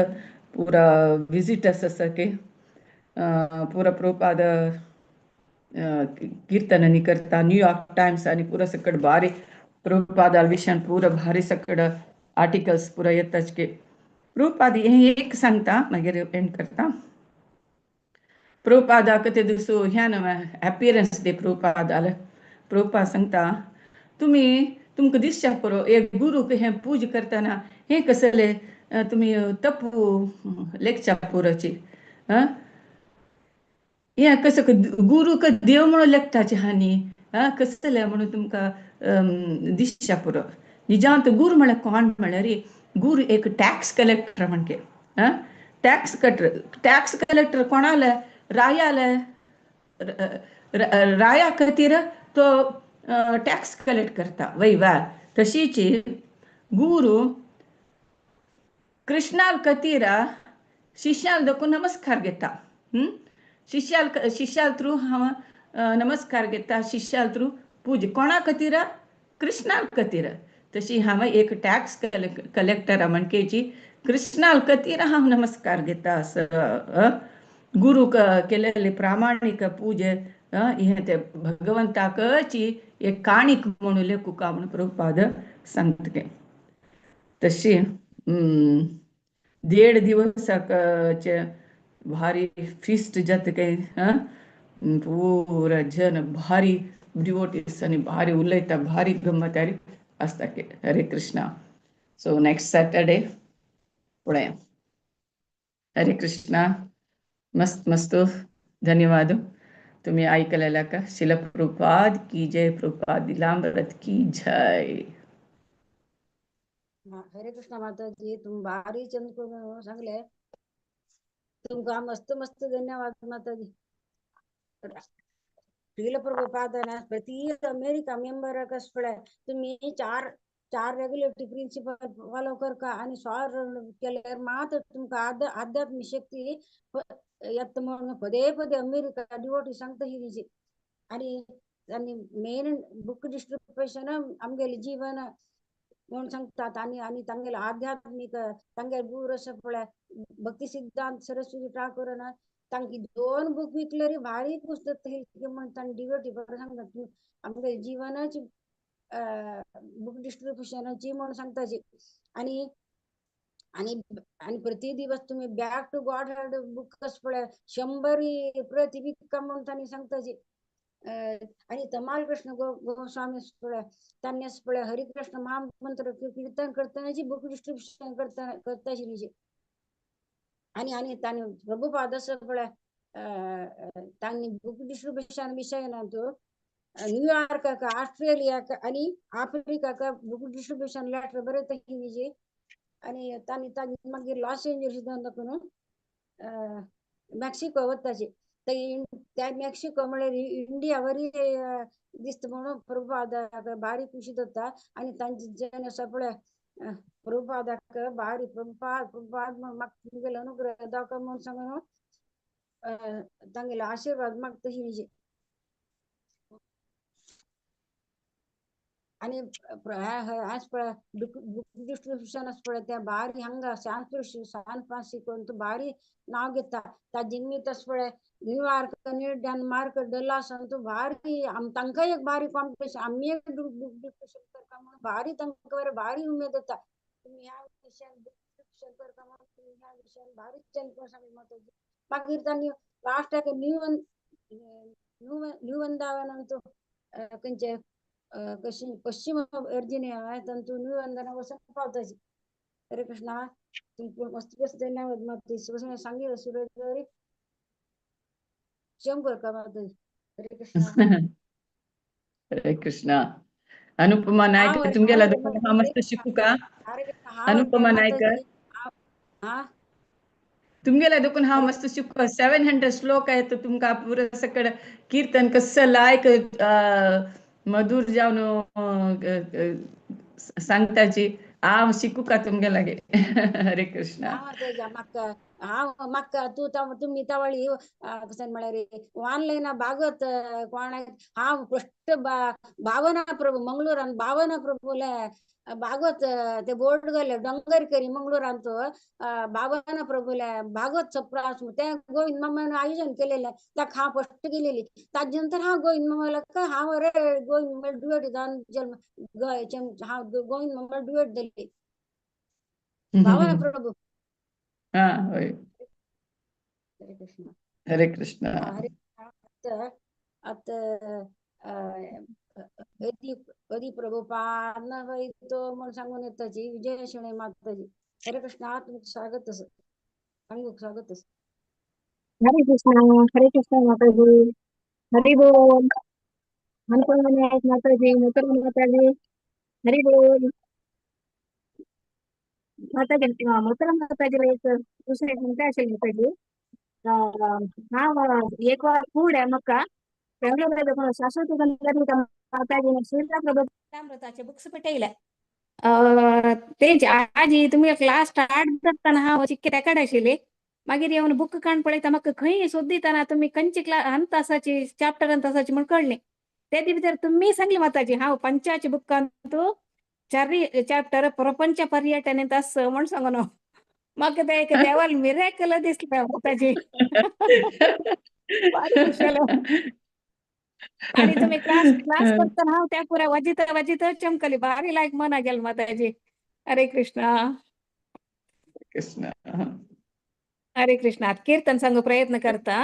Speaker 1: पुरा विजिटर्स आसा की पुरा प्रभुपाद कीर्तनांनी करता न्यूयॉर्क टायम्स आनी पुरा सकट भारी प्रभुपादा विशयान पुरा भारी सकट आर्टिकल्स पुरा येताच की प्रभुपाद हें एक सांगता मागीर एंड करता प्रभुपादाक ते दिसू ह्या एपियरन्स डे प्रभुपाद सांगता तुमकां दिसच्या पुरो एक गुरूक हें पूज करतना हें कसले तुमी तपू लेखच्या पुरोची हें कसं गुरूक देव म्हणून लेखताचे हानी कसले म्हणून तुमकां दिसच्या पुरो निजांत गुरू म्हळ्यार कोण म्हळ्यार गुरू एक टॅक्स कलेक्टर म्हणके टॅक्स कलेक्टर कोणाले रायाले राया खातीर तो टॅक्स कलेक्ट करता वयवार. तशीच गुरू कृष्णाल खातीर शिष्याल देखून नमस्कार घेता. शिष्याल थ्रू हांव नमस्कार घेता. शिष्याल थ्रू पूज कोणा खातीर? कृष्णाल खातीर. तशी हांव एक टॅक्स कलेक्टर म्हणकेची कृष्णाल खातीर हांव नमस्कार घेता. गुरू केलेली प्रामाणिक पूजे हे ते भगवंताकची एक काणीक म्हणून लेखुका म्हणून प्रभुपाद सांगतले. तशी 1.5 दिवसाचे भारी फिस्ट जात काही पूरा जन भारी डिवोटीस आणि भारी उलयता, भारी गम्मतारी असता की. हरे कृष्णा. सो नेक्स्ट सॅटरडे पुढे. हरे कृष्णा. मस्त मस्त. धन्यवाद तुम्ही ऐकलेला का. शिल प्रभुपाद की जय. प्रभुपाद दिलांबरत की जय.
Speaker 3: हरे कृष्णा माताजी. तुम भारी चंद करून सांगले. तुमका मस्त मस्त धन्यवाद माताजी. श्रील प्रभुपादना प्रति अमेरिका मेंबर कसपडे तुम्ही चार रेग्युलेटरी प्रिन्सिपल फॉलो करका आणि स्वार केल्यावर मात्र तुमका आध्यात्मिक शक्ती येत म्हणून पदे पदे अमेरिका डिवोटी सांगता ही. आणि त्यांनी मेन बुक डिस्ट्रीब्युशन आमगेले जीवन म्हणून सांगतात. आणि तांगेला आध्यात्मिक तांगे गुरु पळय भक्ती सिद्धांत सरस्वती ठाकूर तांकी 2 बुक विकले भारी पुस्तक म्हणून डिवोटी बरोबर सांगतात. आमगे जीवनाची बुक डिस्ट्रीब्युशनची म्हणून सांगताची. आणि आणि आणि प्रति दिवस तुम्ही back to god head book पळय 100 प्रति विका म्हणून त्यांनी सांगताची. आणि तमाल कृष्ण गोस्वामी त्यांनी हरिकृष्ण महामंत्र कीर्तन करतानाची बुक डिस्ट्रीब्युशन करता शिरीचे. आणि त्यांनी प्रभुपाद त्यांनी बुक डिस्ट्रीब्युशन विषय ना तो न्यूयॉर्क का ऑस्ट्रेलिया का आणि आफ्रिका का बुक डिस्ट्रीब्युशन लेटर बरेच हिजे. आणि त्यांनी मागीर लॉस एंजल्स करून मेक्सिको वताचे. त्या मेक्सिको म्हळ्यार इंडियावरी दिसता म्हणून प्रभुपादाक भारी खुशी जाता. आणि तांचे जन सगळे प्रभुपादाक भारी प्रभुपाद म्हाका तुमगेलो अनुग्रह दाखव म्हणून सांगून तांगेलो आशीर्वाद मागता ही. आणि आज बुक डिस्ट्रीब्युशन त्या भारी हंगा सॅन फ्रान्सिस्को भारी नाव घेता. त्या जिम्मीत न्यूयॉर्क डेन्मार्क डल्लास अंतू भारी तांकां एक भारी कॉम्पिटिशन. आम्ही एक बुक डिस्ट्रीब्युशन करता म्हणून भारी तांकां भारी उमेद येता. तुम्ही ह्या विषयान बुक डिस्ट्रीब्युशन करता म्हणून तुम्ही ह्या विषयान भारी चंद सांगितलं. मागीर त्यांनी लास्ट न्यू वृंदावन खंयचे पश्चिम वर्जिनिया तंतू न्यू वंदना वचून पावताची. हरे कृष्णा. मस्त मस्त धन्यवाद माता सांगितलं सुरेश शंभर का माता. हरे कृष्णा.
Speaker 1: हरे कृष्णा. अनुपमा नायक तुमगेला हा मस्त शिकू का. अनुपमा नायक तुमगेला देखून हा मस्त शिकू. 700 श्लोक आहे तो तुमका पुरं सकड कीर्तन कसं लायक मधुर जावन सांगताची. हांव शिकू का तुमगे लागे. हरे कृष्णा.
Speaker 3: म्हाका तुम्ही तावळी म्हळ्यार ऑनलायन भागवत कोण हांव फस्ट भावना प्रभू मंगळूरान भावना प्रभूले भागवत ते बोर्ड गेले डोंगरकरी मंगळूरान तो भावना प्रभूले भागवत सप्ताह ते गोविंद मामान आयोजन केलेले. ताका हांव फस्ट गेलेली. ताजे नंतर हांव गोविंद मामाला हांव गोविंद डुएट जावन जन्म हांव गोविंद मामा डुएट दिली भावना प्रभू.
Speaker 1: होय.
Speaker 3: हरे कृष्ण.
Speaker 1: हरे कृष्णा.
Speaker 3: आता कधी प्रभुपाद तो म्हणून सांगून येताची विजय शेणे माताजी. हरे कृष्णा. तुमचं स्वागत असं सांगू स्वागत असं.
Speaker 4: हरे कृष्णा माताजी. हरि बोल. माताजी माताजी. हरि बोल. माताजी माताजीला एक दुसरे म्हणते असेल माताजी. हा एक वार फूड आहे मका शाश्वत ಶ್ರೀರಾಮೃತಾचे ಬುಕ್ಸ್ ಪೆಟ್ಟೈಲ तेंच आजी तुमगे क्लास स्टार्ट जाताना हांव चिक्के ताका आशिल्ली मागीर येवन बुक काण पळयता म्हाका खंय सोदिताना तुमी खंयची क्लास अंत आसाची चॅप्टर अंत आसाची म्हण कळ्ळें तेदी भितर तुमी सांगली माताजी हांव पंचाची बुकान तूं चारी चॅप्टर प्रपंच पर्यटनेंत आस म्हण सांगून म्हाका ते एक देवाल मिरेकल दिसलें माताजी भारी खुश जालें आणि तुम्ही क्लास करताना हांव त्या पुऱ्या वाजित चमकली भारी लायक मना गेल माताजी हरे कृष्णा
Speaker 1: कृष्ण
Speaker 4: हरे कृष्णा कीर्तन सांगू प्रयत्न करता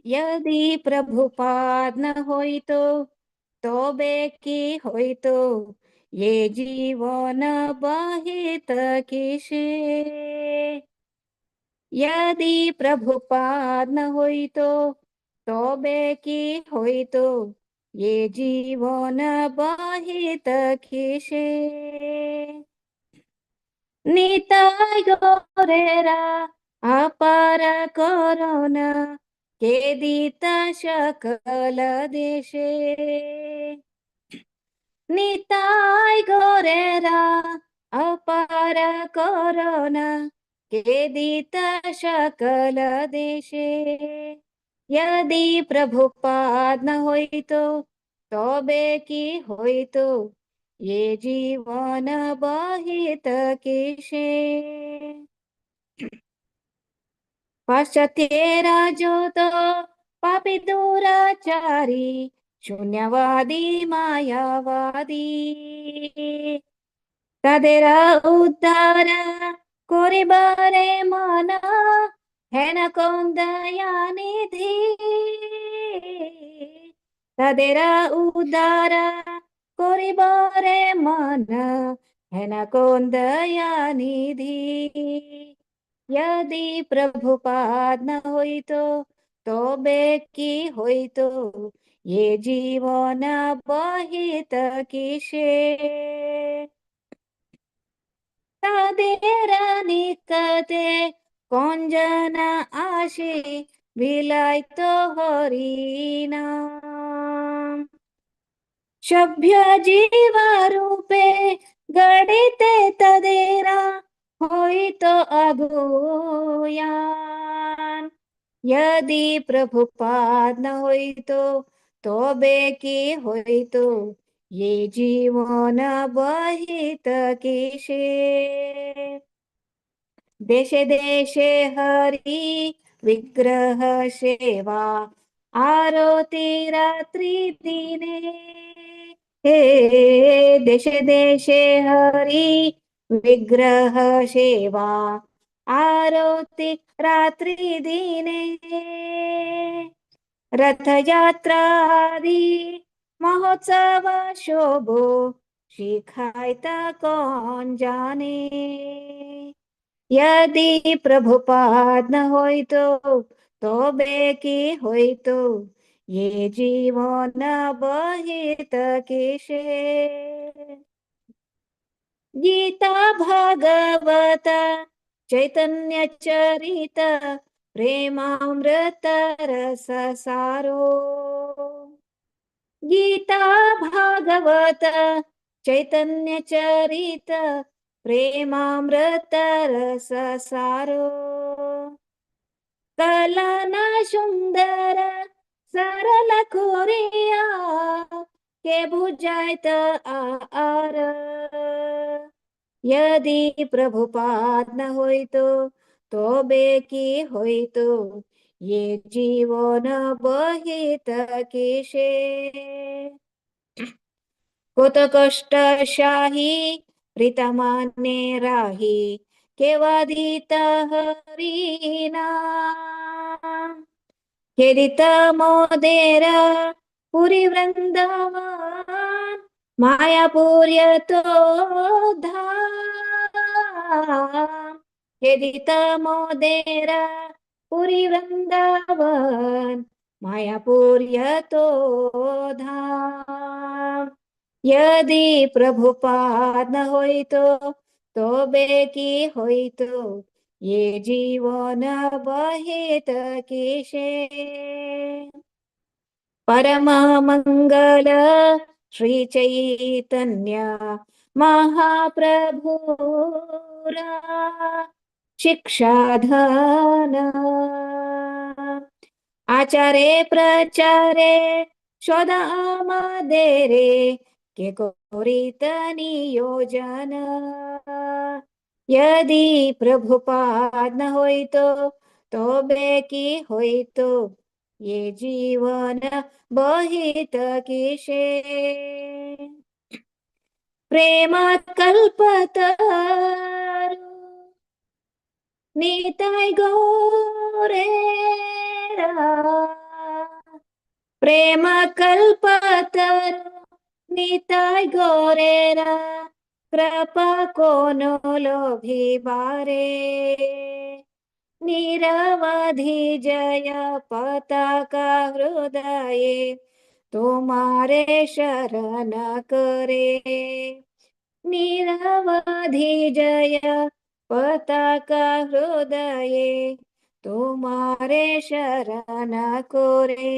Speaker 4: यदि प्रभुपाद न होइतो तो बेकी होइतो ये जीवन बहित किसे यदि प्रभुपाद न होइतो तो बेकी होइतो ये जीवन बहित किसे निताय गोरेरा अपार कोरोना केदित शकल देशे निताय गोरेरा अपार कोरोना केदित शकल देशे यदि प्रभुपाद न होइतो तो बेकी होइतो ये जीवन बहित किसे पाश्चात्येरा जो तो पापी दुराचारी शून्यवादी मायावादी तादेर उद्धार कोरिबारे मन हेन कोंदया निधि तादेर उद्धार कोरिबारे मन हेन कोंदया निधि यदि प्रभुपाद न होइतो तो बेकी होइतो ये जीवन बहित किसे तादेर निकते कोंजन आशे विलायतो हरिनाम सभ्य जीवा रूपे गडिते तदेरा होइतो अभूयान यदि प्रभुपाद न होइतो तो बेकी होइतो ये जीवन बहित किसे देशे देशे हरि विग्रह सेवा आरती रात्रि दिने हे देशे देशे हरि विग्रह सेवा आरती रात्रि दिने रथ यात्रा आदि महोत्सव शोभो शिखायता कौन जाने यदि प्रभुपाद न होइतो तो बेकी होइतो ये जीवन बहित किसे गीता भागवत चैतन्य चरित प्रेमामृत रस सारो गीता भागवत चैतन्य चरित प्रेमामृत रस सारो कलना सुंदर सरल कोरिया के बुझायत आर यदि प्रभुपाद न होइतो तो बेकी होइतो ये जीवन बहित किसे कोत कष्ट शाही प्रीतमाने राही केवादित हरिनाम केदित मोदेरा पुरी वृंदावन मायापुर्य तो धाम केदित मोदेरा पुरी वृंदावन मायापुर्य तो धाम यदि प्रभुपाद न होइतो तो बेकी होइतो ये जीवन बहित किशे परम मंगल श्री चैतन्य महाप्रभुरा शिक्षाधन आचारे प्रचारे शोधामदेरे के कोरित नियोजन यदि प्रभुपाद न तो बेकी होइतो ये जीवन बहित किशे प्रेम कल्पतरु निताय गौरेरा प्रेम कल्पतरु निताय गौरेरा कृपा कोनो लोभी बारे निरवधि जय पताका हृदये तुम्हारे शरण करे निरवधि जय पताका हृदये तुम्हारे शरण करे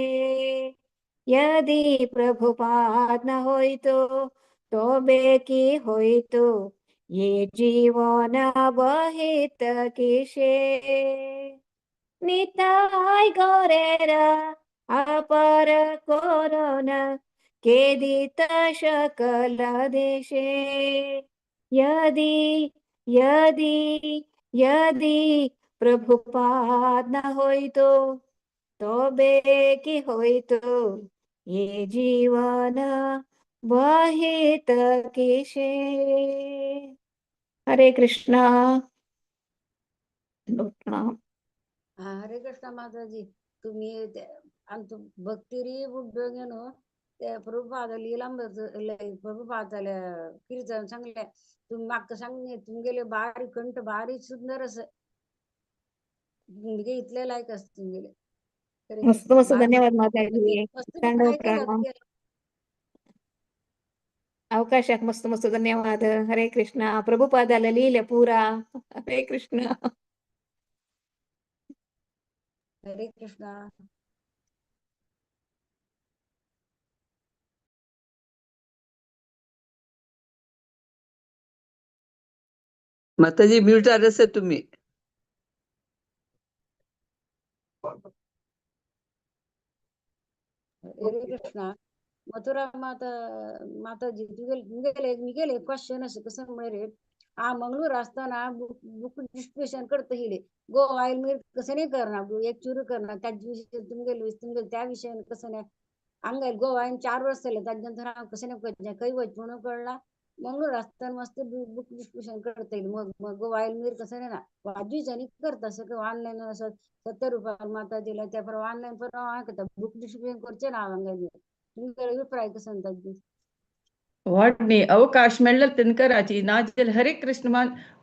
Speaker 4: यदि प्रभुपाद न तो बेकी होइतो ये जीवन बहित किशे निताय गौरेरा अपर कोरोना केदित शकल देशे यदि यदि यदि प्रभुपाद न तो बेकी होइतो ये जीवन बहित किशे हरे कृष्णा प्रणाम
Speaker 3: हरे कृष्ण माताजी तुम्ही आमचं भक्तिरी उद्योगेनो ते प्रभुपाद प्रभुपादाला कीर्तन सांगले तुम्ही मागचं सांगणे तुम्ही गेले भारी कंठ भारी सुंदर असं इथले लायक असत तुम्ही गेले
Speaker 4: मस्त मस्त धन्यवाद माताजी
Speaker 3: मस्त
Speaker 4: दंडवत
Speaker 3: काय
Speaker 4: प्रणाम
Speaker 3: केलं
Speaker 4: अवकाशात मस्त मस्त धन्यवाद हरे कृष्णा प्रभुपादाला लिहिलं पुरा हरे कृष्णा
Speaker 3: हरे कृष्णा
Speaker 2: माताजी म्यूट आरस तुम्ही
Speaker 3: हरे कृष्णा मथुरा माताजी मी गेले क्वेश्चन असं कसं रे मंगळूर असताना बुक डिस्ट्रीब्युशन करत हिले गो ऑइल मिल्क कसं नाही करणार एक चुरू करणार त्या विषयी तुम्ही त्या विषयाने कसं नाही हंगाय गो ऑइल 4 ವರ್ಷ त्याच्यानंतर कसं नाही काही म्हणून कळला मंगळूर असताना मस्त बुक डिस्ट्रीब्युशन करता येईल मग गो ऑइल मिल्क कसं नाही ना वाजवीच आणि करता असं ऑनलाईन असं 70 रुपये माताजीला त्या ऑनलाईन पण बुक डिस्ट्रीब्यूशन करचे ना हंगाय तुम्ही अभिप्राय कसं म्हणतात
Speaker 1: वाटणी अवकाश मेळ्ळा तिनकराची नाजल हरे कृष्ण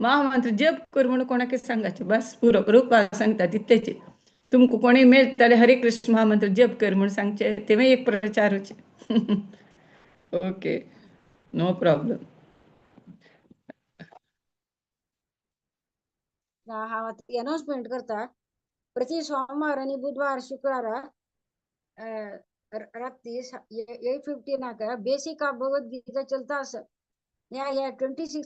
Speaker 1: महामंत्र जप कर म्हणून कोणाक सांगायचे बस पुरो रूपा सांगतात तितलेचे तुमको कोणी मेळताले हरे कृष्ण महामंत्र जप कर म्हणून सांगचे तेव्हा एक प्रचार होचे ओके नो प्रॉब्लेम
Speaker 3: हा अनाउन्समेंट करता प्रति सोमवार आणि बुधवार शुक्रवार रात्री 8:15 नाका बेसिक ऑफ भगवद्गीता चलता असं या 26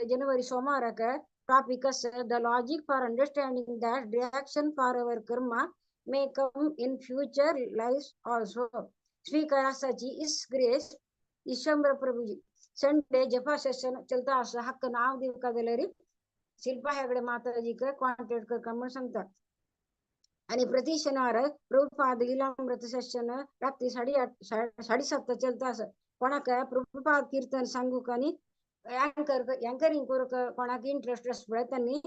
Speaker 3: जनवरी सोमवार का topic the logic for understanding that reaction for our karma may come in future life also स्वीकारासाची इस ग्रेस ईश्वर प्रभुजी संडे जफा सेशन चलता असं हक्क नाव देव का दिले शिल्पा हेगडे माताजी का कॉन्टॅक्ट कर म्हणून सांगतात आणि प्रति शनिवार प्रभुपाद लीलामृत सेशन रात्री 7:30 चलता असं कोणाक प्रभुपाद कीर्तन सांगू आणि अँकरिंग करू कोणाक इंटरेस्ट असतो त्यांनी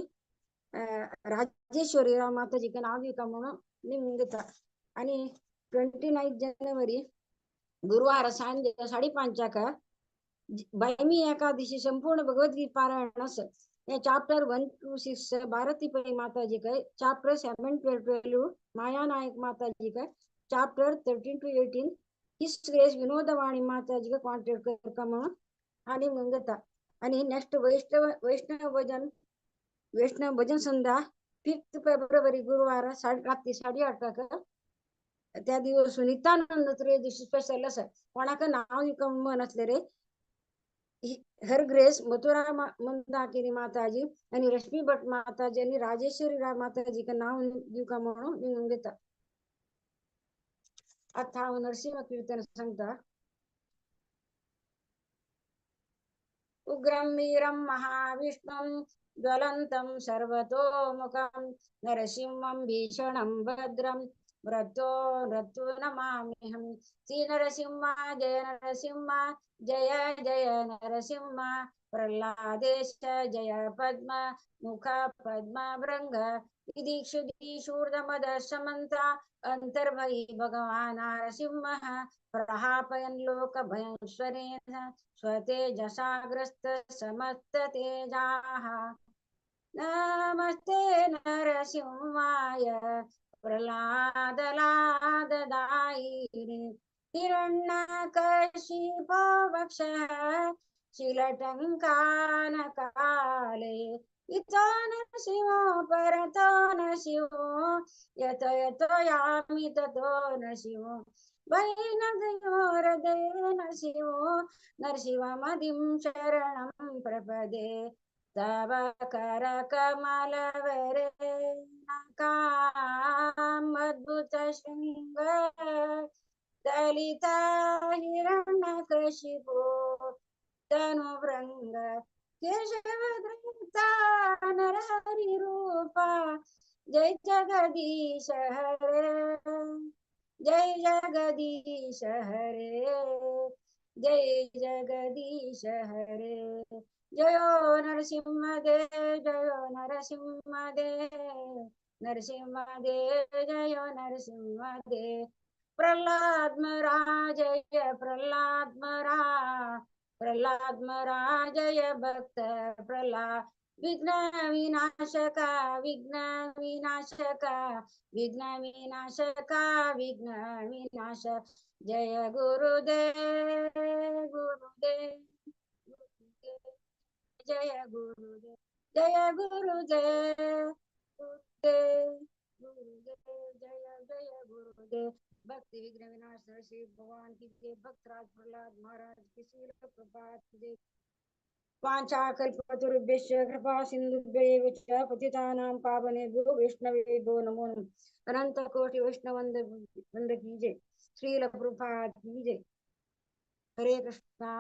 Speaker 3: राजेश्वरी राव माताजी का नाव का म्हणून नेमून देतात आणि 29 जानेवारी गुरुवार सांजे 5:30 का बैमी एकादशी संपूर्ण भगवद्गीता पारायण असं चैप्टर 1 to 6 भारती पै माताजी का चैप्टर 7 to 12 माया नायक माताजी का चैप्टर 13 to 18 इस ग्रेस विनोदवाणी माताजी का कॉन्टॅक्ट कर म्हणून आणि मंगता आणि नेक्स्ट वैष्णव भजन वैष्णव भजन संध्या 5 फेब्रुवारी गुरुवार रात्री 8:30 त्या दिवस नित्यानंद त्रयोदशी स्पेशल असं कोणाक नाव कम नसले रे हर ग्रेस मथुरा मंदाकिनी माताजी आणि रश्मी भट माताजी आणि राजेश्वरी माताजी का नाव दिवका म्हणून निवडून घेतात. आता नरसिंह कीर्तन सांगता. उग्रं वीरं महाविष्णुं ज्वलन्तं सर्वतोमुखं नरसिंहं भीषणं भद्रं व्रतो नमाम्यहं. श्री नरसिंह जय नरसिंह जय जय नरसिंह. प्रह्लादेश जय पद्म मुख पद्म भृंग दीक्षुदीशूर्धमद समन्ता अंतर्भयी भगवान नरसिंह. प्रहापयन् लोकभयंश्वरेण स्वतेजसाग्रस्त समस्त तेजाः. नमस्ते नरसिंहाय प्रह्लादलाददायिने हिरण्यकशिपो वक्षः शिलटङ्कानकाले. इतो नरसिंहो परतो नरसिंहो यतो यतो यामि ततो नरसिंहो. वैनदयो हृदये नरसिंहो नरसिंहमदिं शरणं प्रपदे. तव करकमलवरे नकामद्भुत शृङ्ग दलिता हिरण्यकशिपो तनुभृङ्ग केशवधृता नरहरिरूपा. जय जगदीश हरे जय जगदीश हरे जय जगदीश हरे. जयो नरसिंहदेव जयो नरसिंहदेव नरसिंहदेव जयो नरसिंहदेव. प्रह्लाद महाराज जय प्रह्लाद महाराज जय भक्त प्रह्लाद. विघ्न विनाशका विघ्न विनाशका विघ्न विनाशका विघ्न विनाश. जय गुरुदेव गुरुदेव जय गुरुदेव जय गुरुदेव गुरुदेव गुरुदेव जय जय गुरुदेव. भक्ति विघ्न विनाश श्री भगवान की जय. भक्तराज प्रह्लाद महाराज की श्रील प्रभात जय. वाञ्छाकल्पतरुभ्यश्च कृपा सिन्धुभ्यैव च पतितानां पावनेभ्यो वैष्णवेभ्यो नमो नमः. अनंत कोटि वैष्णव वृंद की जय. श्रील प्रभुपाद की जय. हरे कृष्णा